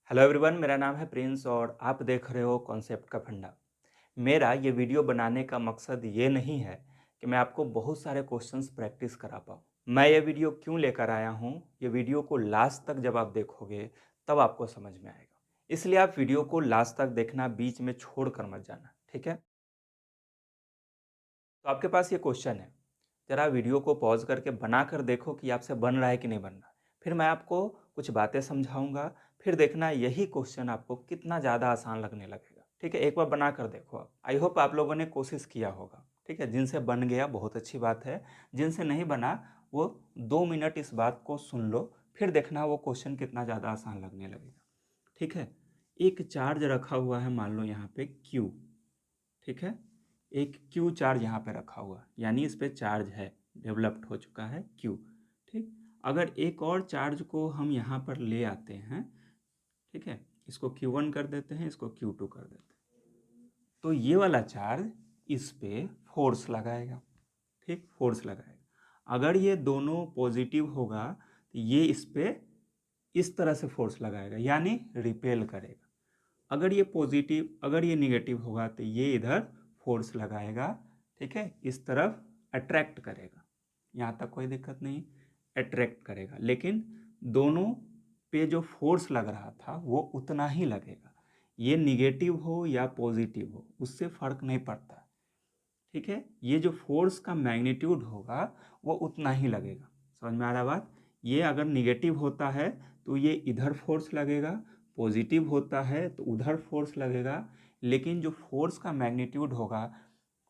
Hello everyone, मेरा नाम है प्रिंस और आप देख रहे हो कॉन्सेप्ट का फंडा। मेरा ये वीडियो बनाने का मकसद ये नहीं है कि मैं आपको बहुत सारे क्वेश्चंस प्रैक्टिस करा पाऊँ। मैं ये वीडियो क्यों लेकर आया हूँ, ये वीडियो को लास्ट तक जब आप देखोगे तब आपको समझ में आएगा। इसलिए आप वीडियो को लास्ट तक देखना, बीच में छोड़ कर मत जाना, ठीक है? तो आपके पास ये क्वेश्चन है, ज़रा वीडियो को पॉज़ करके बना कर देखो कि आपसे बन रहा है कि नहीं बन रहा। फिर मैं आपको कुछ बातें समझाऊँगा, फिर देखना यही क्वेश्चन आपको कितना ज़्यादा आसान लगने लगेगा। ठीक है? एक बार बना कर देखो आप। आई होप आप लोगों ने कोशिश किया होगा। ठीक है? जिनसे बन गया बहुत अच्छी बात है, जिनसे नहीं बना वो 2 मिनट इस बात को सुन लो, फिर देखना वो क्वेश्चन कितना ज़्यादा आसान लगने लगेगा। ठीक है? एक चार्ज रखा हुआ है, मान लो यहाँ पे Q। ठीक है? एक क्यू चार्ज यहाँ पे रखा हुआ, यानी इस पे चार्ज है, डेवलप्ड हो चुका है क्यू। ठीक, अगर एक और चार्ज को हम यहाँ पर ले आते हैं, ठीक है, इसको Q1 कर देते हैं, इसको Q2 कर देते हैं, तो ये वाला चार्ज इस पे फोर्स लगाएगा। ठीक, फोर्स लगाएगा। अगर ये दोनों पॉजिटिव होगा तो ये इस पे इस तरह से फोर्स लगाएगा, यानी रिपेल करेगा। अगर ये पॉजिटिव, अगर ये निगेटिव होगा तो ये इधर फोर्स लगाएगा। ठीक है, इस तरफ अट्रैक्ट करेगा। यहाँ तक कोई दिक्कत नहीं, अट्रैक्ट करेगा, लेकिन दोनों पे जो फोर्स लग रहा था वो उतना ही लगेगा। ये निगेटिव हो या पॉजिटिव हो उससे फर्क नहीं पड़ता। ठीक है, ये जो फोर्स का मैग्नीट्यूड होगा वो उतना ही लगेगा। समझ में आ रहा बात? ये अगर निगेटिव होता है तो ये इधर फोर्स लगेगा, पॉजिटिव होता है तो उधर फोर्स लगेगा, लेकिन जो फोर्स का मैग्नीट्यूड होगा,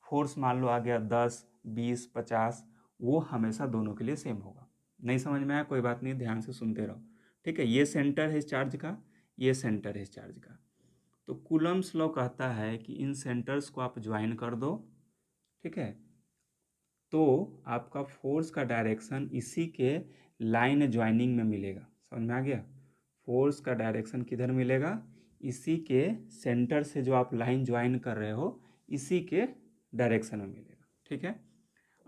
फोर्स मान लो आ गया 10, 20, 50, वो हमेशा दोनों के लिए सेम होगा। नहीं समझ में आया? कोई बात नहीं, ध्यान से सुनते रहो। ठीक है, ये सेंटर है इस चार्ज का, ये सेंटर है इस चार्ज का। तो कूलम्स लॉ कहता है कि इन सेंटर्स को आप ज्वाइन कर दो। ठीक है, तो आपका फोर्स का डायरेक्शन इसी के लाइन ज्वाइनिंग में मिलेगा। समझ में आ गया? फोर्स का डायरेक्शन किधर मिलेगा? इसी के सेंटर से जो आप लाइन ज्वाइन कर रहे हो इसी के डायरेक्शन में मिलेगा। ठीक है,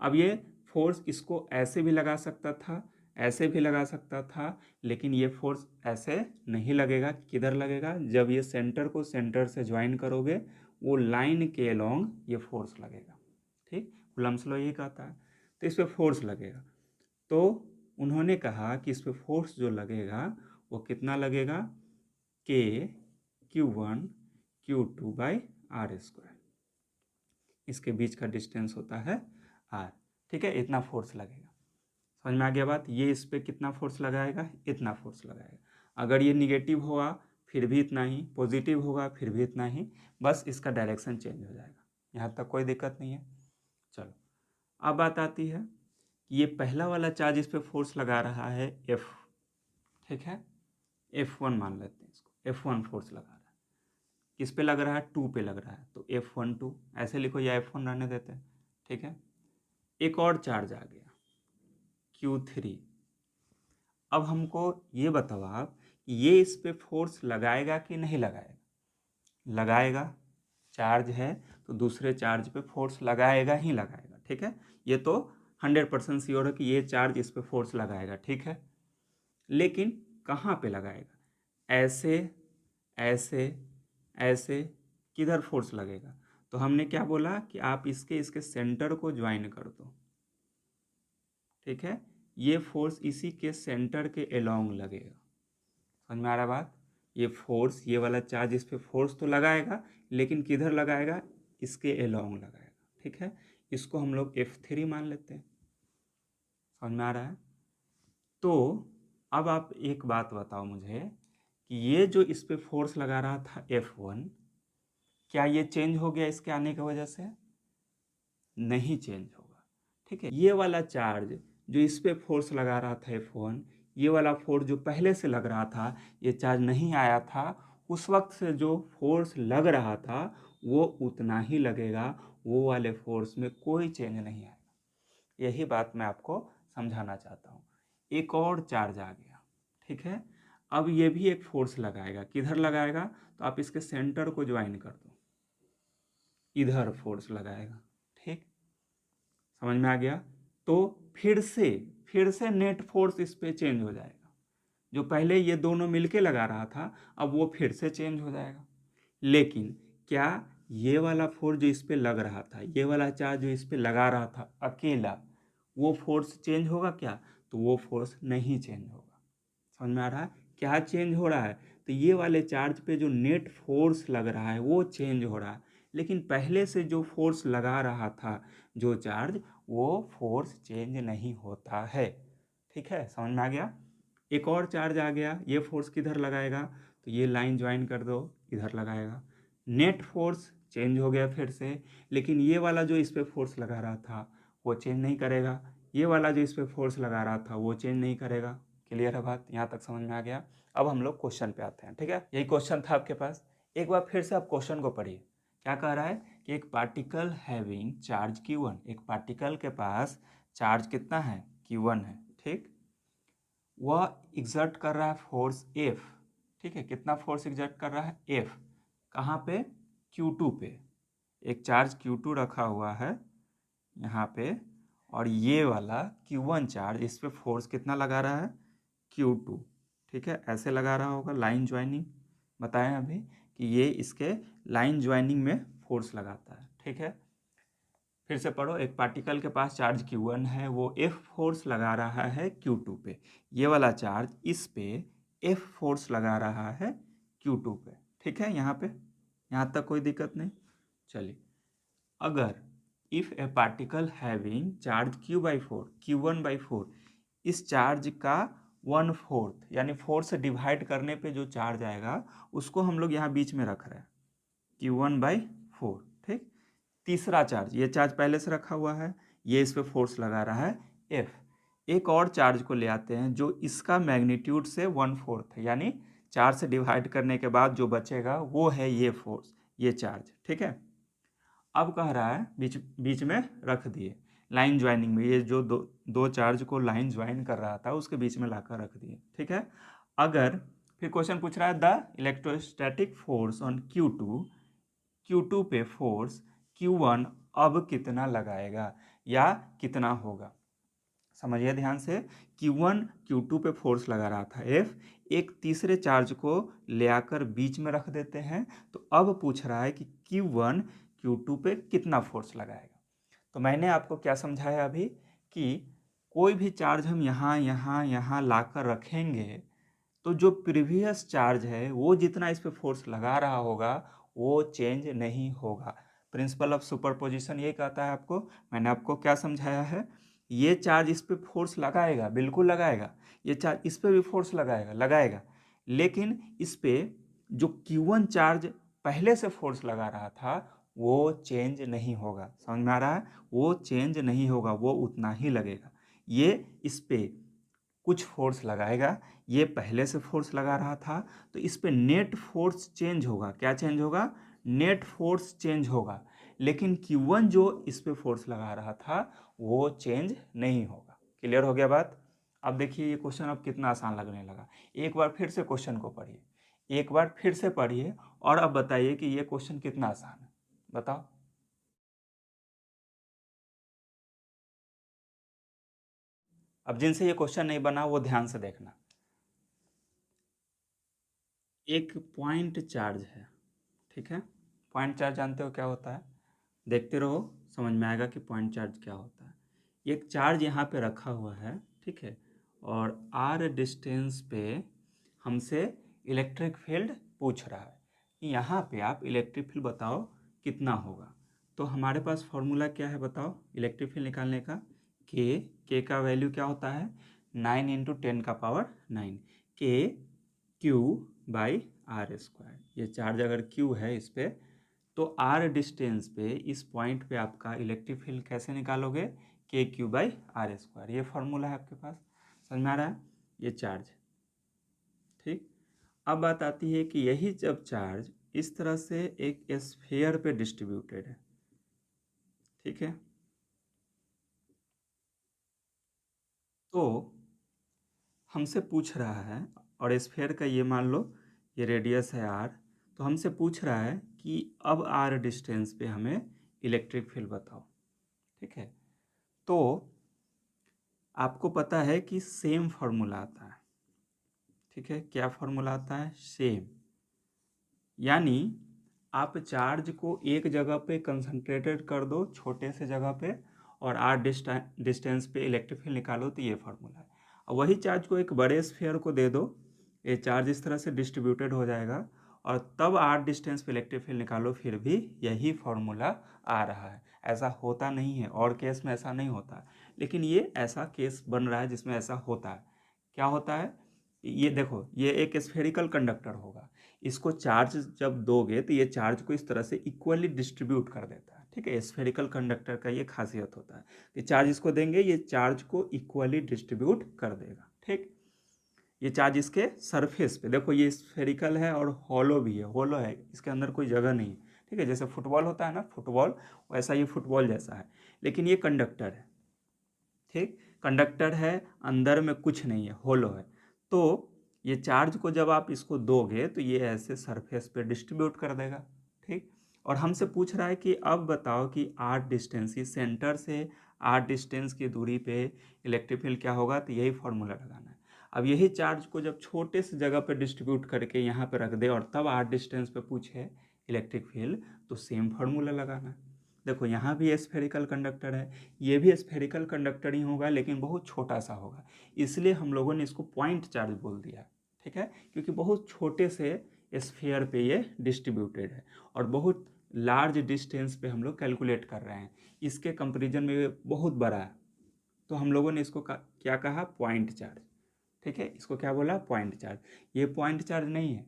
अब ये फोर्स इसको ऐसे भी लगा सकता था, ऐसे भी लगा सकता था, लेकिन ये फोर्स ऐसे नहीं लगेगा। किधर लगेगा? जब ये सेंटर को सेंटर से ज्वाइन करोगे वो लाइन के अलोंग ये फोर्स लगेगा। ठीक, कूलम्ब्स लॉ यही कहता है। तो इस पर फोर्स लगेगा, तो उन्होंने कहा कि इस पर फोर्स जो लगेगा वो कितना लगेगा? के Q1 Q2 by R square. इसके बीच का डिस्टेंस होता है r। ठीक है, इतना फोर्स लगेगा। समझ में आ गया बात? ये इस पर कितना फोर्स लगाएगा? इतना फोर्स लगाएगा। अगर ये निगेटिव होगा फिर भी इतना ही, पॉजिटिव होगा फिर भी इतना ही, बस इसका डायरेक्शन चेंज हो जाएगा। यहाँ तक कोई दिक्कत नहीं है। चलो, अब बात आती है कि ये पहला वाला चार्ज इस पर फोर्स लगा रहा है F। ठीक है, F1 मान लेते हैं इसको, F1 फोर्स लगा रहा है। किस पे लग रहा है? 2 पे लग रहा है, तो F12 ऐसे लिखो या F1 रहने देते हैं। ठीक है, एक और चार्ज आ गया Q3। अब हमको ये बताओ आप, ये इस पे फोर्स लगाएगा कि नहीं लगाएगा? लगाएगा। चार्ज है तो दूसरे चार्ज पे फोर्स लगाएगा ही लगाएगा। ठीक है, ये तो 100% श्योर है कि ये चार्ज इस पे फोर्स लगाएगा। ठीक है, लेकिन कहाँ पे लगाएगा? ऐसे, ऐसे, ऐसे, किधर फोर्स लगेगा? तो हमने क्या बोला कि आप इसके इसके सेंटर को ज्वाइन कर दो। ठीक है, ये फोर्स इसी के सेंटर के अलोंग लगेगा। समझ में आ रहा बात? ये फोर्स, ये वाला चार्ज इस पे फोर्स तो लगाएगा, लेकिन किधर लगाएगा? इसके अलोंग लगाएगा। ठीक है, इसको हम लोग F3 मान लेते हैं। समझ में आ रहा है? तो अब आप एक बात बताओ मुझे कि ये जो इस पे फोर्स लगा रहा था F1, क्या ये चेंज हो गया इसके आने की वजह से? नहीं चेंज होगा। ठीक है, ये वाला चार्ज जो इस पे फोर्स लगा रहा था F1, ये वाला फोर्स जो पहले से लग रहा था, ये चार्ज नहीं आया था, उस वक्त से जो फोर्स लग रहा था वो उतना ही लगेगा। वो वाले फोर्स में कोई चेंज नहीं आएगा। यही बात मैं आपको समझाना चाहता हूँ। एक और चार्ज आ गया। ठीक है, अब ये भी एक फोर्स लगाएगा। किधर लगाएगा? तो आप इसके सेंटर को ज्वाइन कर दो, इधर फोर्स लगाएगा। ठीक, समझ में आ गया? तो फिर से नेट फोर्स इस पे चेंज हो जाएगा। जो पहले ये दोनों मिलके लगा रहा था अब वो फिर से चेंज हो जाएगा। लेकिन क्या ये वाला फोर्स जो इस पे लग रहा था, ये वाला चार्ज जो इस पे लगा रहा था अकेला, वो फोर्स चेंज होगा क्या? तो वो फोर्स नहीं चेंज होगा। समझ में आ रहा है? क्या चेंज हो रहा है? तो ये वाले चार्ज पे जो नेट फोर्स लग रहा है वो चेंज हो रहा है, लेकिन पहले से जो फोर्स लगा रहा था जो चार्ज, वो फोर्स चेंज नहीं होता है। ठीक है, समझ में आ गया? एक और चार्ज आ गया, ये फोर्स किधर लगाएगा? तो ये लाइन ज्वाइन कर दो, इधर लगाएगा। नेट फोर्स चेंज हो गया फिर से, लेकिन ये वाला जो इस पे फोर्स लगा रहा था वो चेंज नहीं करेगा, ये वाला जो इस पे फोर्स लगा रहा था वो चेंज नहीं करेगा। क्लियर है बात? यहाँ तक समझ में आ गया? अब हम लोग क्वेश्चन पे आते हैं। ठीक है, यही क्वेश्चन था आपके पास। एक बार फिर से आप क्वेश्चन को पढ़िए। क्या कह रहा है कि एक पार्टिकल हैविंग चार्ज Q1, एक पार्टिकल के पास चार्ज कितना है? Q1 है। ठीक, वह एग्जर्ट कर रहा है फोर्स F। ठीक है, कितना फोर्स एग्जर्ट कर रहा है? F। कहाँ पे? Q2 पे। एक चार्ज Q2 रखा हुआ है यहाँ पे, और ये वाला Q1 चार्ज इस पे फोर्स कितना लगा रहा है? Q2। ठीक है, ऐसे लगा रहा होगा, लाइन ज्वाइनिंग बताएं अभी कि ये इसके लाइन ज्वाइनिंग में फोर्स लगाता है। ठीक है, फिर से पढ़ो। एक पार्टिकल के पास चार्ज Q1 है, वो F फोर्स लगा रहा है Q2 पे। ये वाला चार्ज इस पे F फोर्स लगा रहा है Q2 पे। ठीक है, यहाँ तक कोई दिक्कत नहीं। चलिए, अगर if A particle having charge Q/4, Q1/4, इस चार्ज का 1/4 यानी 4 से डिवाइड करने पे जो चार्ज आएगा उसको हम लोग यहाँ बीच में रख रहे हैं, Q1/4। ठीक, तीसरा चार्ज, ये चार्ज पहले से रखा हुआ है, ये इस पे फोर्स लगा रहा है F। एक और चार्ज को ले आते हैं जो इसका मैग्नीट्यूड से 1/4 है, यानी 4 से डिवाइड करने के बाद जो बचेगा वो है ये फोर्स, ये चार्ज। ठीक है, अब कह रहा है बीच बीच में रख दिए लाइन ज्वाइनिंग में, ये जो दो चार्ज को लाइन ज्वाइन कर रहा था उसके बीच में लाकर रख दिए। ठीक है, अगर फिर क्वेश्चन पूछ रहा है the electrostatic force on Q2 पे फोर्स Q1 अब कितना लगाएगा या कितना होगा? समझिए ध्यान से। Q1 Q2 पे फोर्स लगा रहा था F, एक तीसरे चार्ज को ले आकर बीच में रख देते हैं, तो अब पूछ रहा है कि Q1 Q2 पे कितना फोर्स लगाएगा। तो मैंने आपको क्या समझाया अभी कि कोई भी चार्ज हम यहाँ लाकर रखेंगे तो जो प्रीवियस चार्ज है वो जितना इस पे फोर्स लगा रहा होगा वो चेंज नहीं होगा। प्रिंसिपल ऑफ सुपरपोजिशन ये कहता है आपको। मैंने आपको क्या समझाया है? ये चार्ज इस पे फोर्स लगाएगा, बिल्कुल लगाएगा, ये चार्ज इस पे भी फोर्स लगाएगा, लेकिन इस पे जो Q1 चार्ज पहले से फोर्स लगा रहा था वो चेंज नहीं होगा। समझ में आ रहा है? वो चेंज नहीं होगा, वो उतना ही लगेगा। ये इस पे कुछ फोर्स लगाएगा, ये पहले से फोर्स लगा रहा था, तो इस पे नेट फोर्स चेंज होगा। क्या चेंज होगा? नेट फोर्स चेंज होगा, लेकिन Q1 जो इस पे फोर्स लगा रहा था वो चेंज नहीं होगा। क्लियर हो गया बात? अब देखिए ये क्वेश्चन अब कितना आसान लगने लगा। एक बार फिर से क्वेश्चन को पढ़िए, एक बार फिर से पढ़िए और अब बताइए कि ये क्वेश्चन कितना आसान है। बताओ। अब जिनसे ये क्वेश्चन नहीं बना वो ध्यान से देखना। एक पॉइंट चार्ज है, ठीक है? पॉइंट चार्ज जानते हो क्या होता है? देखते रहो, समझ में आएगा कि पॉइंट चार्ज क्या होता है। एक चार्ज यहाँ पे रखा हुआ है, ठीक है, और आर डिस्टेंस पे हमसे इलेक्ट्रिक फील्ड पूछ रहा है कि यहाँ पे आप इलेक्ट्रिक फील्ड बताओ कितना होगा। तो हमारे पास फॉर्मूला क्या है बताओ इलेक्ट्रिक फील्ड निकालने का? के का वैल्यू क्या होता है? 9 × 10⁹ के Q/r²। ये चार्ज अगर Q है इस पे, तो R डिस्टेंस पे इस पॉइंट पे आपका इलेक्ट्रिक फील्ड कैसे निकालोगे? KQ/r²। ये फॉर्मूला है आपके पास। समझ में आ रहा है? ये चार्ज, ठीक। अब बात आती है कि यही जब चार्ज इस तरह से एक स्फीयर पे डिस्ट्रीब्यूटेड है, ठीक है, तो हमसे पूछ रहा है, और स्फीयर का ये मान लो ये रेडियस है R, तो हमसे पूछ रहा है कि अब R डिस्टेंस पे हमें इलेक्ट्रिक फील्ड बताओ, ठीक है। तो आपको पता है कि सेम फार्मूला आता है, ठीक है, क्या फॉर्मूला आता है, सेम। यानी आप चार्ज को एक जगह पे कंसंट्रेटेड कर दो छोटे से जगह पे, और आर डिस्टेंस पे इलेक्ट्रिक फील्ड निकालो, तो ये फॉर्मूला है। और वही चार्ज को एक बड़े स्फीयर को दे दो, ये चार्ज इस तरह से डिस्ट्रीब्यूटेड हो जाएगा, और तब आर डिस्टेंस पे इलेक्ट्रिक फील्ड निकालो, फिर भी यही फॉर्मूला आ रहा है। ऐसा होता नहीं है, और केस में ऐसा नहीं होता, लेकिन ये ऐसा केस बन रहा है जिसमें ऐसा होता है। क्या होता है, ये देखो, ये एक स्फेरिकल कंडक्टर होगा, इसको चार्ज जब दोगे तो ये चार्ज को इस तरह से इक्वली डिस्ट्रीब्यूट कर देता है। ठीक है, स्फेरिकल कंडक्टर का ये खासियत होता है कि चार्ज इसको देंगे, ये चार्ज को इक्वली डिस्ट्रीब्यूट कर देगा। ठीक, ये चार्ज इसके सरफेस पे, देखो ये स्फेरिकल है और हॉलो भी है, हॉलो है, इसके अंदर कोई जगह नहीं है। ठीक है, जैसे फुटबॉल होता है ना, फुटबॉल, वैसा ये फुटबॉल जैसा है, लेकिन ये कंडक्टर है। ठीक, कंडक्टर है, अंदर में कुछ नहीं है, होलो है। तो ये चार्ज को जब आप इसको दोगे तो ये ऐसे सरफेस पे डिस्ट्रीब्यूट कर देगा। ठीक, और हमसे पूछ रहा है कि अब बताओ कि आर डिस्टेंस, इस सेंटर से आर डिस्टेंस की दूरी पे इलेक्ट्रिक फील्ड क्या होगा, तो यही फॉर्मूला लगाना है। अब यही चार्ज को जब छोटे से जगह पे डिस्ट्रीब्यूट करके यहाँ पे रख दे और तब आर डिस्टेंस पे पूछे इलेक्ट्रिक फील्ड, तो सेम फॉर्मूला लगाना है। देखो यहाँ भी स्फेरिकल कंडक्टर है, ये भी स्फेरिकल कंडक्टर ही होगा, लेकिन बहुत छोटा सा होगा, इसलिए हम लोगों ने इसको पॉइंट चार्ज बोल दिया। ठीक है, क्योंकि बहुत छोटे से स्फीयर पे ये डिस्ट्रीब्यूटेड है, और बहुत लार्ज डिस्टेंस पे हम लोग कैलकुलेट कर रहे हैं, इसके कंपेरिजन में ये बहुत बड़ा है, तो हम लोगों ने इसको क्या कहा, पॉइंट चार्ज। ठीक है, इसको क्या बोला, पॉइंट चार्ज। ये पॉइंट चार्ज नहीं है।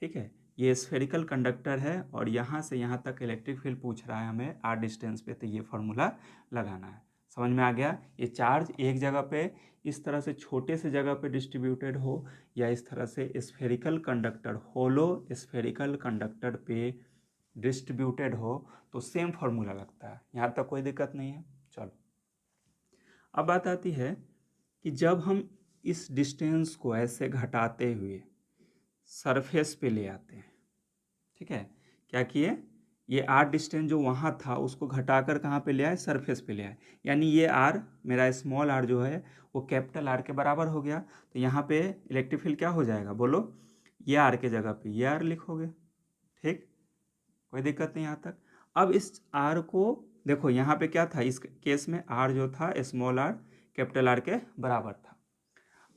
ठीक है, ये स्फेरिकल कंडक्टर है, और यहाँ से यहाँ तक इलेक्ट्रिक फील्ड पूछ रहा है हमें आर डिस्टेंस पे, तो ये फॉर्मूला लगाना है। समझ में आ गया, ये चार्ज एक जगह पे इस तरह से छोटे से जगह पे डिस्ट्रीब्यूटेड हो, या इस तरह से spherical conductor, hollow spherical conductor पे डिस्ट्रीब्यूटेड हो, तो सेम फॉर्मूला लगता है। यहाँ तक कोई दिक्कत नहीं है। चलो, अब बात आती है कि जब हम इस डिस्टेंस को ऐसे घटाते हुए सरफेस पे ले आते हैं, ठीक है, क्या किए, ये आर डिस्टेंस जो वहाँ था उसको घटाकर कहाँ पे ले आए, सरफेस पे ले आए। यानी ये आर, मेरा स्मॉल आर जो है वो कैपिटल आर के बराबर हो गया, तो यहाँ पे इलेक्ट्रिक फील्ड क्या हो जाएगा, बोलो, ये आर के जगह पे ये आर लिखोगे। ठीक, कोई दिक्कत नहीं यहाँ तक। अब इस आर को देखो, यहाँ पे क्या था, इस केस में आर जो था स्मॉल आर कैपिटल आर के बराबर था।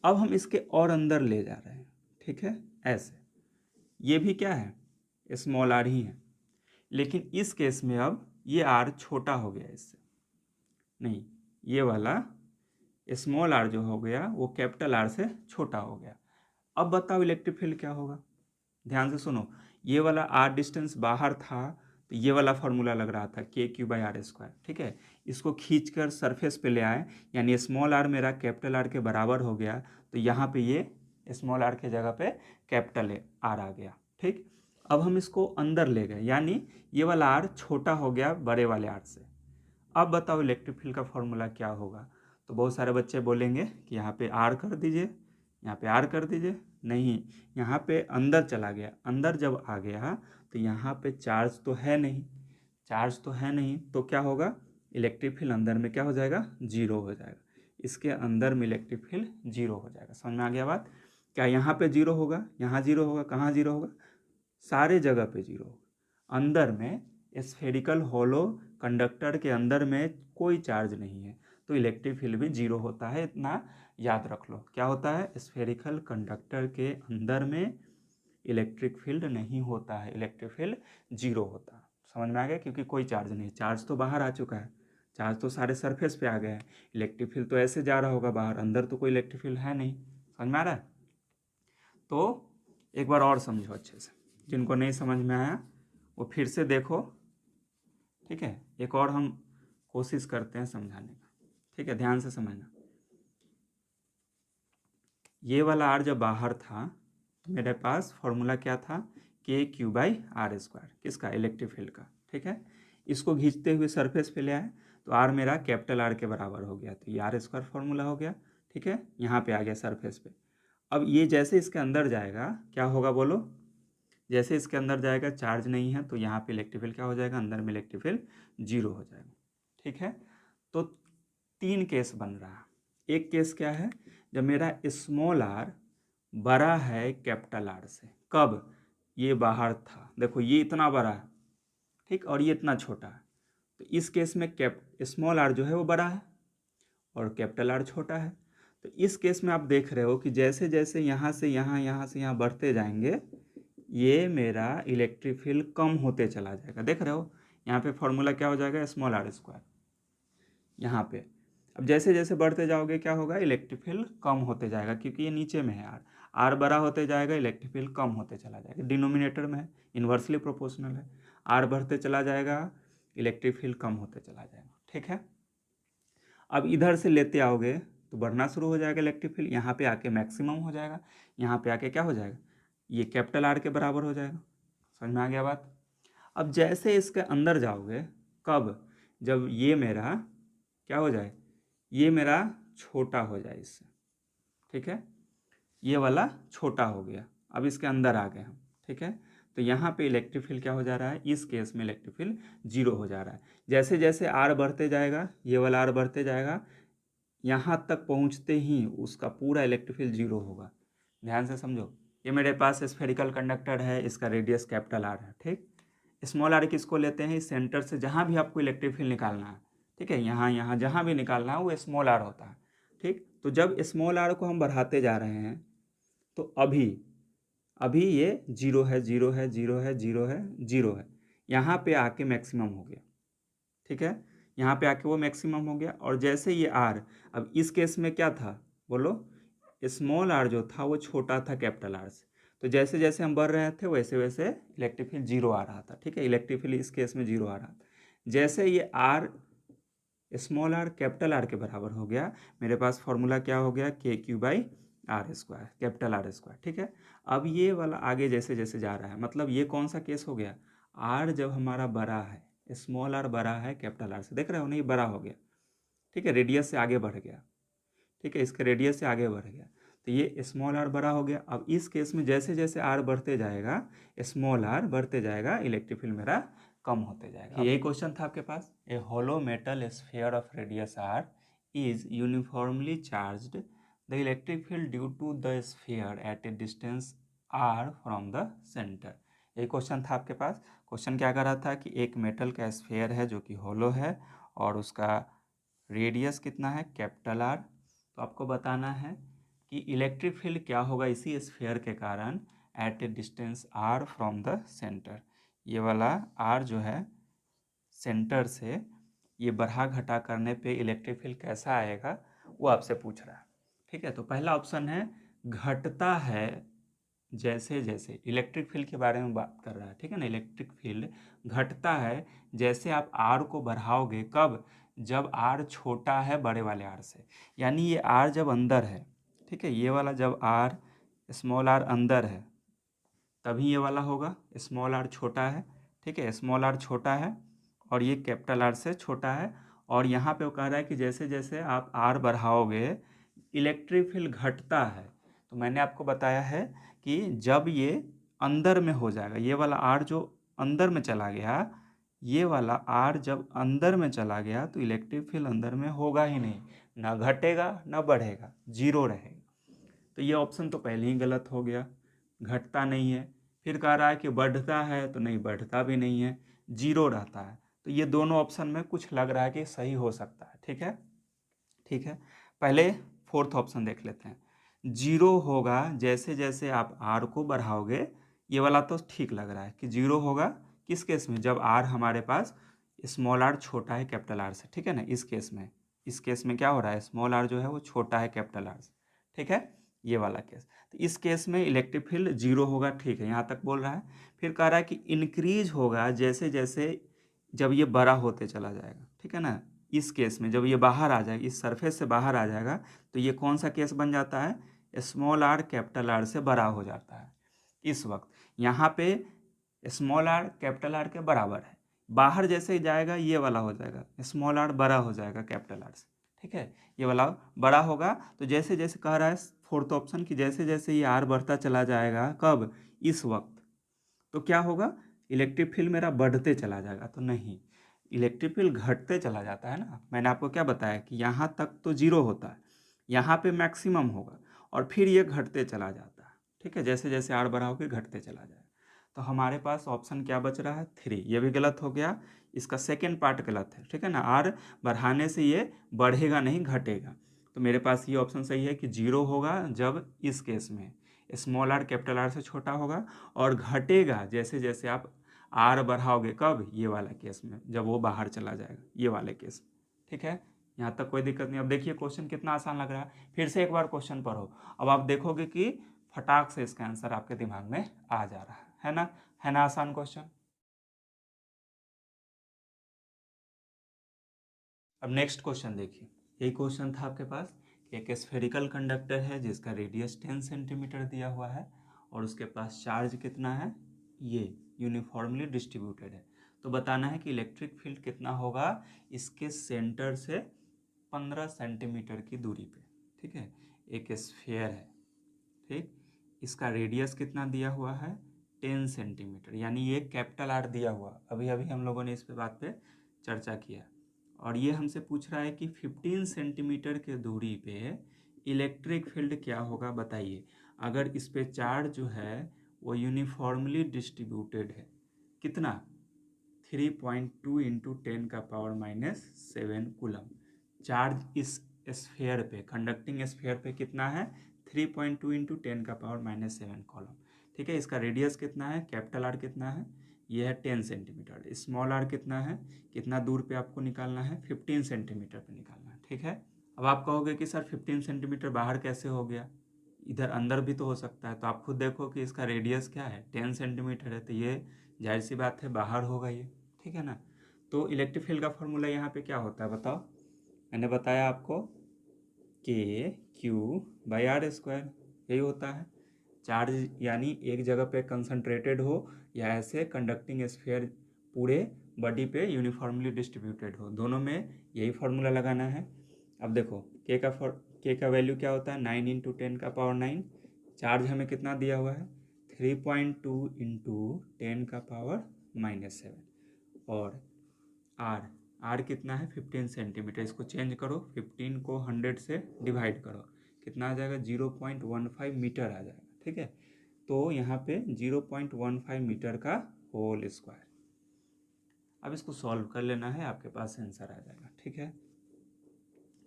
अब हम इसके और अंदर ले जा रहे हैं। ठीक है, ऐसे, ये भी क्या है, स्मॉल आर ही है, लेकिन इस केस में अब ये आर छोटा हो गया इससे, नहीं, ये वाला स्मॉल आर जो हो गया वो कैपिटल आर से छोटा हो गया। अब बताओ इलेक्ट्रिक फील्ड क्या होगा, ध्यान से सुनो। ये वाला आर डिस्टेंस बाहर था, तो ये वाला फॉर्मूला लग रहा था KQ/R²। ठीक है, इसको खींचकर सरफेस पे ले आए, यानी स्मॉल आर मेरा कैपिटल आर के बराबर हो गया, तो यहाँ पे ये स्मॉल आर के जगह पे कैपिटल आर आ गया। ठीक, अब हम इसको अंदर ले गए, यानी ये वाला आर छोटा हो गया बड़े वाले आर से। अब बताओ इलेक्ट्रिक फील्ड का फॉर्मूला क्या होगा, तो बहुत सारे बच्चे बोलेंगे कि यहाँ पे आर कर दीजिए, यहाँ पे आर कर दीजिए। नहीं, यहाँ पे अंदर चला गया, अंदर जब आ गया तो यहाँ पे चार्ज तो है नहीं, चार्ज तो है नहीं, तो क्या होगा, इलेक्ट्रिक फील्ड अंदर में क्या हो जाएगा, जीरो हो जाएगा। इसके अंदर में इलेक्ट्रिक फील्ड जीरो हो जाएगा। समझ में आ गया बात, क्या यहाँ पे जीरो होगा, यहाँ जीरो होगा, कहाँ जीरो होगा, सारे जगह पे जीरो होगा। अंदर में स्फेरिकल होलो कंडक्टर के अंदर में कोई चार्ज नहीं है, तो इलेक्ट्रिक फील्ड भी जीरो होता है, इतना याद रख लो। क्या होता है, स्फेरिकल कंडक्टर के अंदर में इलेक्ट्रिक फील्ड नहीं होता है, इलेक्ट्रिक फील्ड जीरो होता है। समझ में आ गया, क्योंकि कोई चार्ज नहीं, चार्ज तो बाहर आ चुका है, चार्ज तो सारे सरफेस पे आ गए हैं, इलेक्ट्रिक फील्ड तो ऐसे जा रहा होगा बाहर, अंदर तो कोई इलेक्ट्रिक फील्ड है नहीं। समझ में आ रहा है, तो एक बार और समझो अच्छे से, जिनको नहीं समझ में आया वो फिर से देखो। ठीक है, एक और हम कोशिश करते हैं समझाने का। ठीक है, ध्यान से समझना। ये वाला आर जब बाहर था तो मेरे पास फॉर्मूला क्या था, KQ/R², किसका, इलेक्ट्रिक फील्ड का। ठीक है, इसको खींचते हुए सरफेस पे ले आए, तो आर मेरा कैपिटल आर के बराबर हो गया, तो ये R² फॉर्मूला हो गया। ठीक है, यहाँ पे आ गया सरफेस पे। अब ये जैसे इसके अंदर जाएगा क्या होगा, बोलो, जैसे इसके अंदर जाएगा, चार्ज नहीं है, तो यहाँ पे इलेक्ट्रिक फील्ड क्या हो जाएगा, अंदर में इलेक्ट्रिक फील्ड जीरो हो जाएगा। ठीक है, तो तीन केस बन रहा है। एक केस क्या है, जब मेरा स्मॉल आर बड़ा है कैपिटल आर से। कब? ये बाहर था, देखो ये इतना बड़ा है, ठीक, और ये इतना छोटा है। तो इस केस में स्मॉल आर जो है वो बड़ा है और कैपिटल आर छोटा है। तो इस केस में आप देख रहे हो कि जैसे जैसे यहाँ से यहाँ, यहाँ से यहाँ बढ़ते जाएंगे, ये मेरा इलेक्ट्रिक फील्ड कम होते चला जाएगा। देख रहे हो यहाँ पे फॉर्मूला क्या हो जाएगा, स्मॉल आर स्क्वायर यहाँ पे। अब जैसे जैसे बढ़ते जाओगे क्या होगा, इलेक्ट्रिक फील्ड कम होते जाएगा, क्योंकि ये नीचे में है आर। आर बड़ा होते जाएगा, इलेक्ट्रिक फील्ड कम होते चला जाएगा, डिनोमिनेटर में है, इन्वर्सली प्रोपोर्शनल है। आर बढ़ते चला जाएगा, इलेक्ट्रिक फील्ड कम होते चला जाएगा, ठीक है। अब इधर से लेते आओगे तो बढ़ना शुरू हो जाएगा इलेक्ट्रिक फील्ड, यहाँ पे आके मैक्सिमम हो जाएगा, यहाँ पे आके क्या हो जाएगा, ये कैपिटल आर के बराबर हो जाएगा। समझ में आ गया बात? अब जैसे इसके अंदर जाओगे, कब? जब ये मेरा क्या हो जाए, ये मेरा छोटा हो जाए इससे, ठीक है, ये वाला छोटा हो गया, अब इसके अंदर आ गए हम, ठीक है। तो यहाँ पे इलेक्ट्रिक फील्ड क्या हो जा रहा है, इस केस में इलेक्ट्रिक फील्ड जीरो हो जा रहा है। जैसे जैसे आर बढ़ते जाएगा, ये वाला आर बढ़ते जाएगा, यहाँ तक पहुँचते ही उसका पूरा इलेक्ट्रिक फील्ड जीरो होगा। ध्यान से समझो, ये मेरे पास स्फेरिकल कंडक्टर है, इसका रेडियस कैपिटल आर है, ठीक। स्मॉल आर किसको लेते हैं, इस सेंटर से जहाँ भी आपको इलेक्ट्रिक फील्ड निकालना है, ठीक है, यहाँ यहाँ जहाँ भी निकालना है वो स्मॉल आर होता है, ठीक। तो जब स्मॉल आर को हम बढ़ाते जा रहे हैं तो अभी अभी ये जीरो है, जीरो है, जीरो है, जीरो है, जीरो है, यहाँ पे आके मैक्सिमम हो गया, ठीक है, यहाँ पे आके वो मैक्सिमम हो गया। और जैसे ये आर, अब इस केस में क्या था बोलो, स्मॉल आर जो था वो छोटा था कैपिटल आर से। तो जैसे जैसे हम बढ़ रहे थे वैसे वैसे इलेक्ट्रिक फील्ड जीरो आ रहा था, ठीक है, इलेक्ट्रिक फील्ड इस केस में जीरो आ रहा था। जैसे ये R small R capital R के बराबर हो गया, मेरे पास फॉर्मूला क्या हो गया, K Q by R square, capital R square, ठीक है। अब ये वाला आगे जैसे जैसे जा रहा है, मतलब ये कौन सा केस हो गया, आर जब हमारा बड़ा है, स्मॉल आर बड़ा है कैपिटल आर से, देख रहे हो नहीं, बड़ा हो गया, ठीक है, रेडियस से आगे बढ़ गया, ठीक है, इसके रेडियस से आगे बढ़ गया, तो ये स्मॉल आर बड़ा हो गया। अब इस केस में जैसे जैसे आर बढ़ते जाएगा, स्मॉल आर बढ़ते जाएगा, इलेक्ट्रिक फील्ड मेरा कम होते जाएगा। यही क्वेश्चन था आपके पास, a hollow metal sphere of radius R is uniformly charged, the electric field due to the sphere at a distance R from the centre. यही क्वेश्चन था आपके पास। क्वेश्चन क्या कर रहा था कि एक मेटल का स्फीयर है जो कि होलो है और उसका रेडियस कितना है, कैपिटल आर। तो आपको बताना है कि इलेक्ट्रिक फील्ड क्या होगा इसी स्फीयर के कारण at a distance R from the centre. ये वाला आर जो है सेंटर से ये बढ़ा घटा करने पे इलेक्ट्रिक फील्ड कैसा आएगा वो आपसे पूछ रहा है, ठीक है। तो पहला ऑप्शन है घटता है, जैसे जैसे इलेक्ट्रिक फील्ड के बारे में बात कर रहा है, ठीक है ना, इलेक्ट्रिक फील्ड घटता है जैसे आप आर को बढ़ाओगे, कब, जब आर छोटा है बड़े वाले आर से, यानी ये आर जब अंदर है, ठीक है, ये वाला जब आर स्मॉल आर अंदर है तभी ये वाला होगा, स्मॉल आर छोटा है, ठीक है, स्मॉल आर छोटा है और ये कैपिटल आर से छोटा है। और यहाँ पे वो कह रहा है कि जैसे जैसे आप आर बढ़ाओगे इलेक्ट्रिक फील्ड घटता है। तो मैंने आपको बताया है कि जब ये अंदर में हो जाएगा, ये वाला आर जो अंदर में चला गया, ये वाला आर जब अंदर में चला गया तो इलेक्ट्रिक फील्ड अंदर में होगा ही नहीं, ना घटेगा ना बढ़ेगा, जीरो रहेगा। तो ये ऑप्शन तो पहले ही गलत हो गया, घटता नहीं है। फिर कह रहा है कि बढ़ता है, तो नहीं, बढ़ता भी नहीं है, जीरो रहता है। तो ये दोनों ऑप्शन में कुछ लग रहा है कि सही हो सकता है, ठीक है, ठीक है। पहले फोर्थ ऑप्शन देख लेते हैं। जीरो होगा जैसे जैसे आप आर को बढ़ाओगे, ये वाला तो ठीक लग रहा है कि जीरो होगा किस केस में, जब आर हमारे पास स्मॉल आर छोटा है कैपिटल आर से, ठीक है ना, इस केस में क्या हो रहा है, स्मॉल आर जो है वो छोटा है कैपिटल आर से, ठीक है, ये वाला केस। तो इस केस में इलेक्ट्रिक फील्ड जीरो होगा, ठीक है, यहाँ तक बोल रहा है। फिर कह रहा है कि इंक्रीज होगा जैसे जैसे जब ये बड़ा होते चला जाएगा, ठीक है ना, इस केस में जब ये बाहर आ जाएगा, इस सरफेस से बाहर आ जाएगा, तो ये कौन सा केस बन जाता है, स्मॉल आर कैपिटल आर से बड़ा हो जाता है। इस वक्त यहाँ पे स्मॉल आर कैपिटल आर के बराबर है, बाहर जैसे ही जाएगा ये वाला हो जाएगा, स्मॉल आर बड़ा हो जाएगा कैपिटल आर से, ठीक है, ये वाला बड़ा होगा। तो जैसे जैसे कह रहा है फोर्थ ऑप्शन की, जैसे जैसे ये आर बढ़ता चला जाएगा, कब, इस वक्त, तो क्या होगा, इलेक्ट्रिक फील्ड मेरा बढ़ते चला जाएगा। तो नहीं, इलेक्ट्रिक फील्ड घटते चला जाता है ना, मैंने आपको क्या बताया कि यहाँ तक तो जीरो होता है, यहाँ पे मैक्सिमम होगा और फिर ये घटते चला जाता है, ठीक है, जैसे जैसे आर बढ़ाओगे घटते चला जाएगा। तो हमारे पास ऑप्शन क्या बच रहा है, 3। ये भी गलत हो गया, इसका सेकेंड पार्ट गलत है, ठीक है ना। आर बढ़ाने से ये बढ़ेगा नहीं घटेगा। तो मेरे पास ये ऑप्शन सही है कि 0 होगा जब इस केस में स्मॉल आर कैपिटल आर से छोटा होगा, और घटेगा जैसे जैसे आप आर बढ़ाओगे। कब, ये वाला केस में, जब वो बाहर चला जाएगा, ये वाले केस में। ठीक है, यहाँ तक कोई दिक्कत नहीं। अब देखिए क्वेश्चन कितना आसान लग रहा है। फिर से एक बार क्वेश्चन पढ़ो, अब आप देखोगे कि फटाक से इसका आंसर आपके दिमाग में आ जा रहा है ना। है ना आसान क्वेश्चन। अब नेक्स्ट क्वेश्चन देखिए, यही क्वेश्चन था आपके पास। एक स्फेरिकल कंडक्टर है जिसका रेडियस 10 सेंटीमीटर दिया हुआ है और उसके पास चार्ज कितना है, ये यूनिफॉर्मली डिस्ट्रीब्यूटेड है। तो बताना है कि इलेक्ट्रिक फील्ड कितना होगा इसके सेंटर से 15 सेंटीमीटर की दूरी पे। ठीक है, एक स्फीयर है, ठीक, इसका रेडियस कितना दिया हुआ है, 10 सेंटीमीटर, यानी ये कैपिटल आर दिया हुआ। अभी अभी हम लोगों ने इस पे बात पे चर्चा किया। और ये हमसे पूछ रहा है कि 15 सेंटीमीटर के दूरी पे इलेक्ट्रिक फील्ड क्या होगा बताइए, अगर इस पे चार्ज जो है वो यूनिफॉर्मली डिस्ट्रीब्यूटेड है। कितना, 3.2 इंटू 10 का पावर -7 कूलम। चार्ज इस स्फीयर पे, कंडक्टिंग स्फीयर पे कितना है, 3.2 इंटू 10 का पावर -7 कॉलम। ठीक है, इसका रेडियस कितना है, कैपिटल आर कितना है, ये है 10 सेंटीमीटर। स्मॉल आर कितना है, कितना दूर पे आपको निकालना है, 15 सेंटीमीटर पे निकालना है। ठीक है, अब आप कहोगे कि सर 15 सेंटीमीटर बाहर कैसे हो गया, इधर अंदर भी तो हो सकता है। तो आप खुद देखो कि इसका रेडियस क्या है, 10 सेंटीमीटर है, तो ये जाहिर सी बात है बाहर होगा ये। ठीक है ना। तो इलेक्ट्रिक फील्ड का फॉर्मूला यहाँ पे क्या होता है बताओ। मैंने बताया आपको के क्यू बाई आर स्क्वायर, यही होता है। चार्ज यानी एक जगह पे कंसंट्रेटेड हो या ऐसे कंडक्टिंग स्फीयर पूरे बॉडी पे यूनिफॉर्मली डिस्ट्रीब्यूटेड हो, दोनों में यही फार्मूला लगाना है। अब देखो के का वैल्यू क्या होता है, 9 इंटू 10 का पावर 9। चार्ज हमें कितना दिया हुआ है, 3.2 इंटू 10 का पावर -7। और आर, आर कितना है, 15 सेंटीमीटर। इसको चेंज करो, 15 को 100 से डिवाइड करो, कितना आ जाएगा, 0.15 मीटर आ जाएगा। ठीक है, तो यहाँ पे 0.15 मीटर का होल स्क्वायर। अब इसको सॉल्व कर लेना है, आपके पास आंसर आ जाएगा। ठीक है,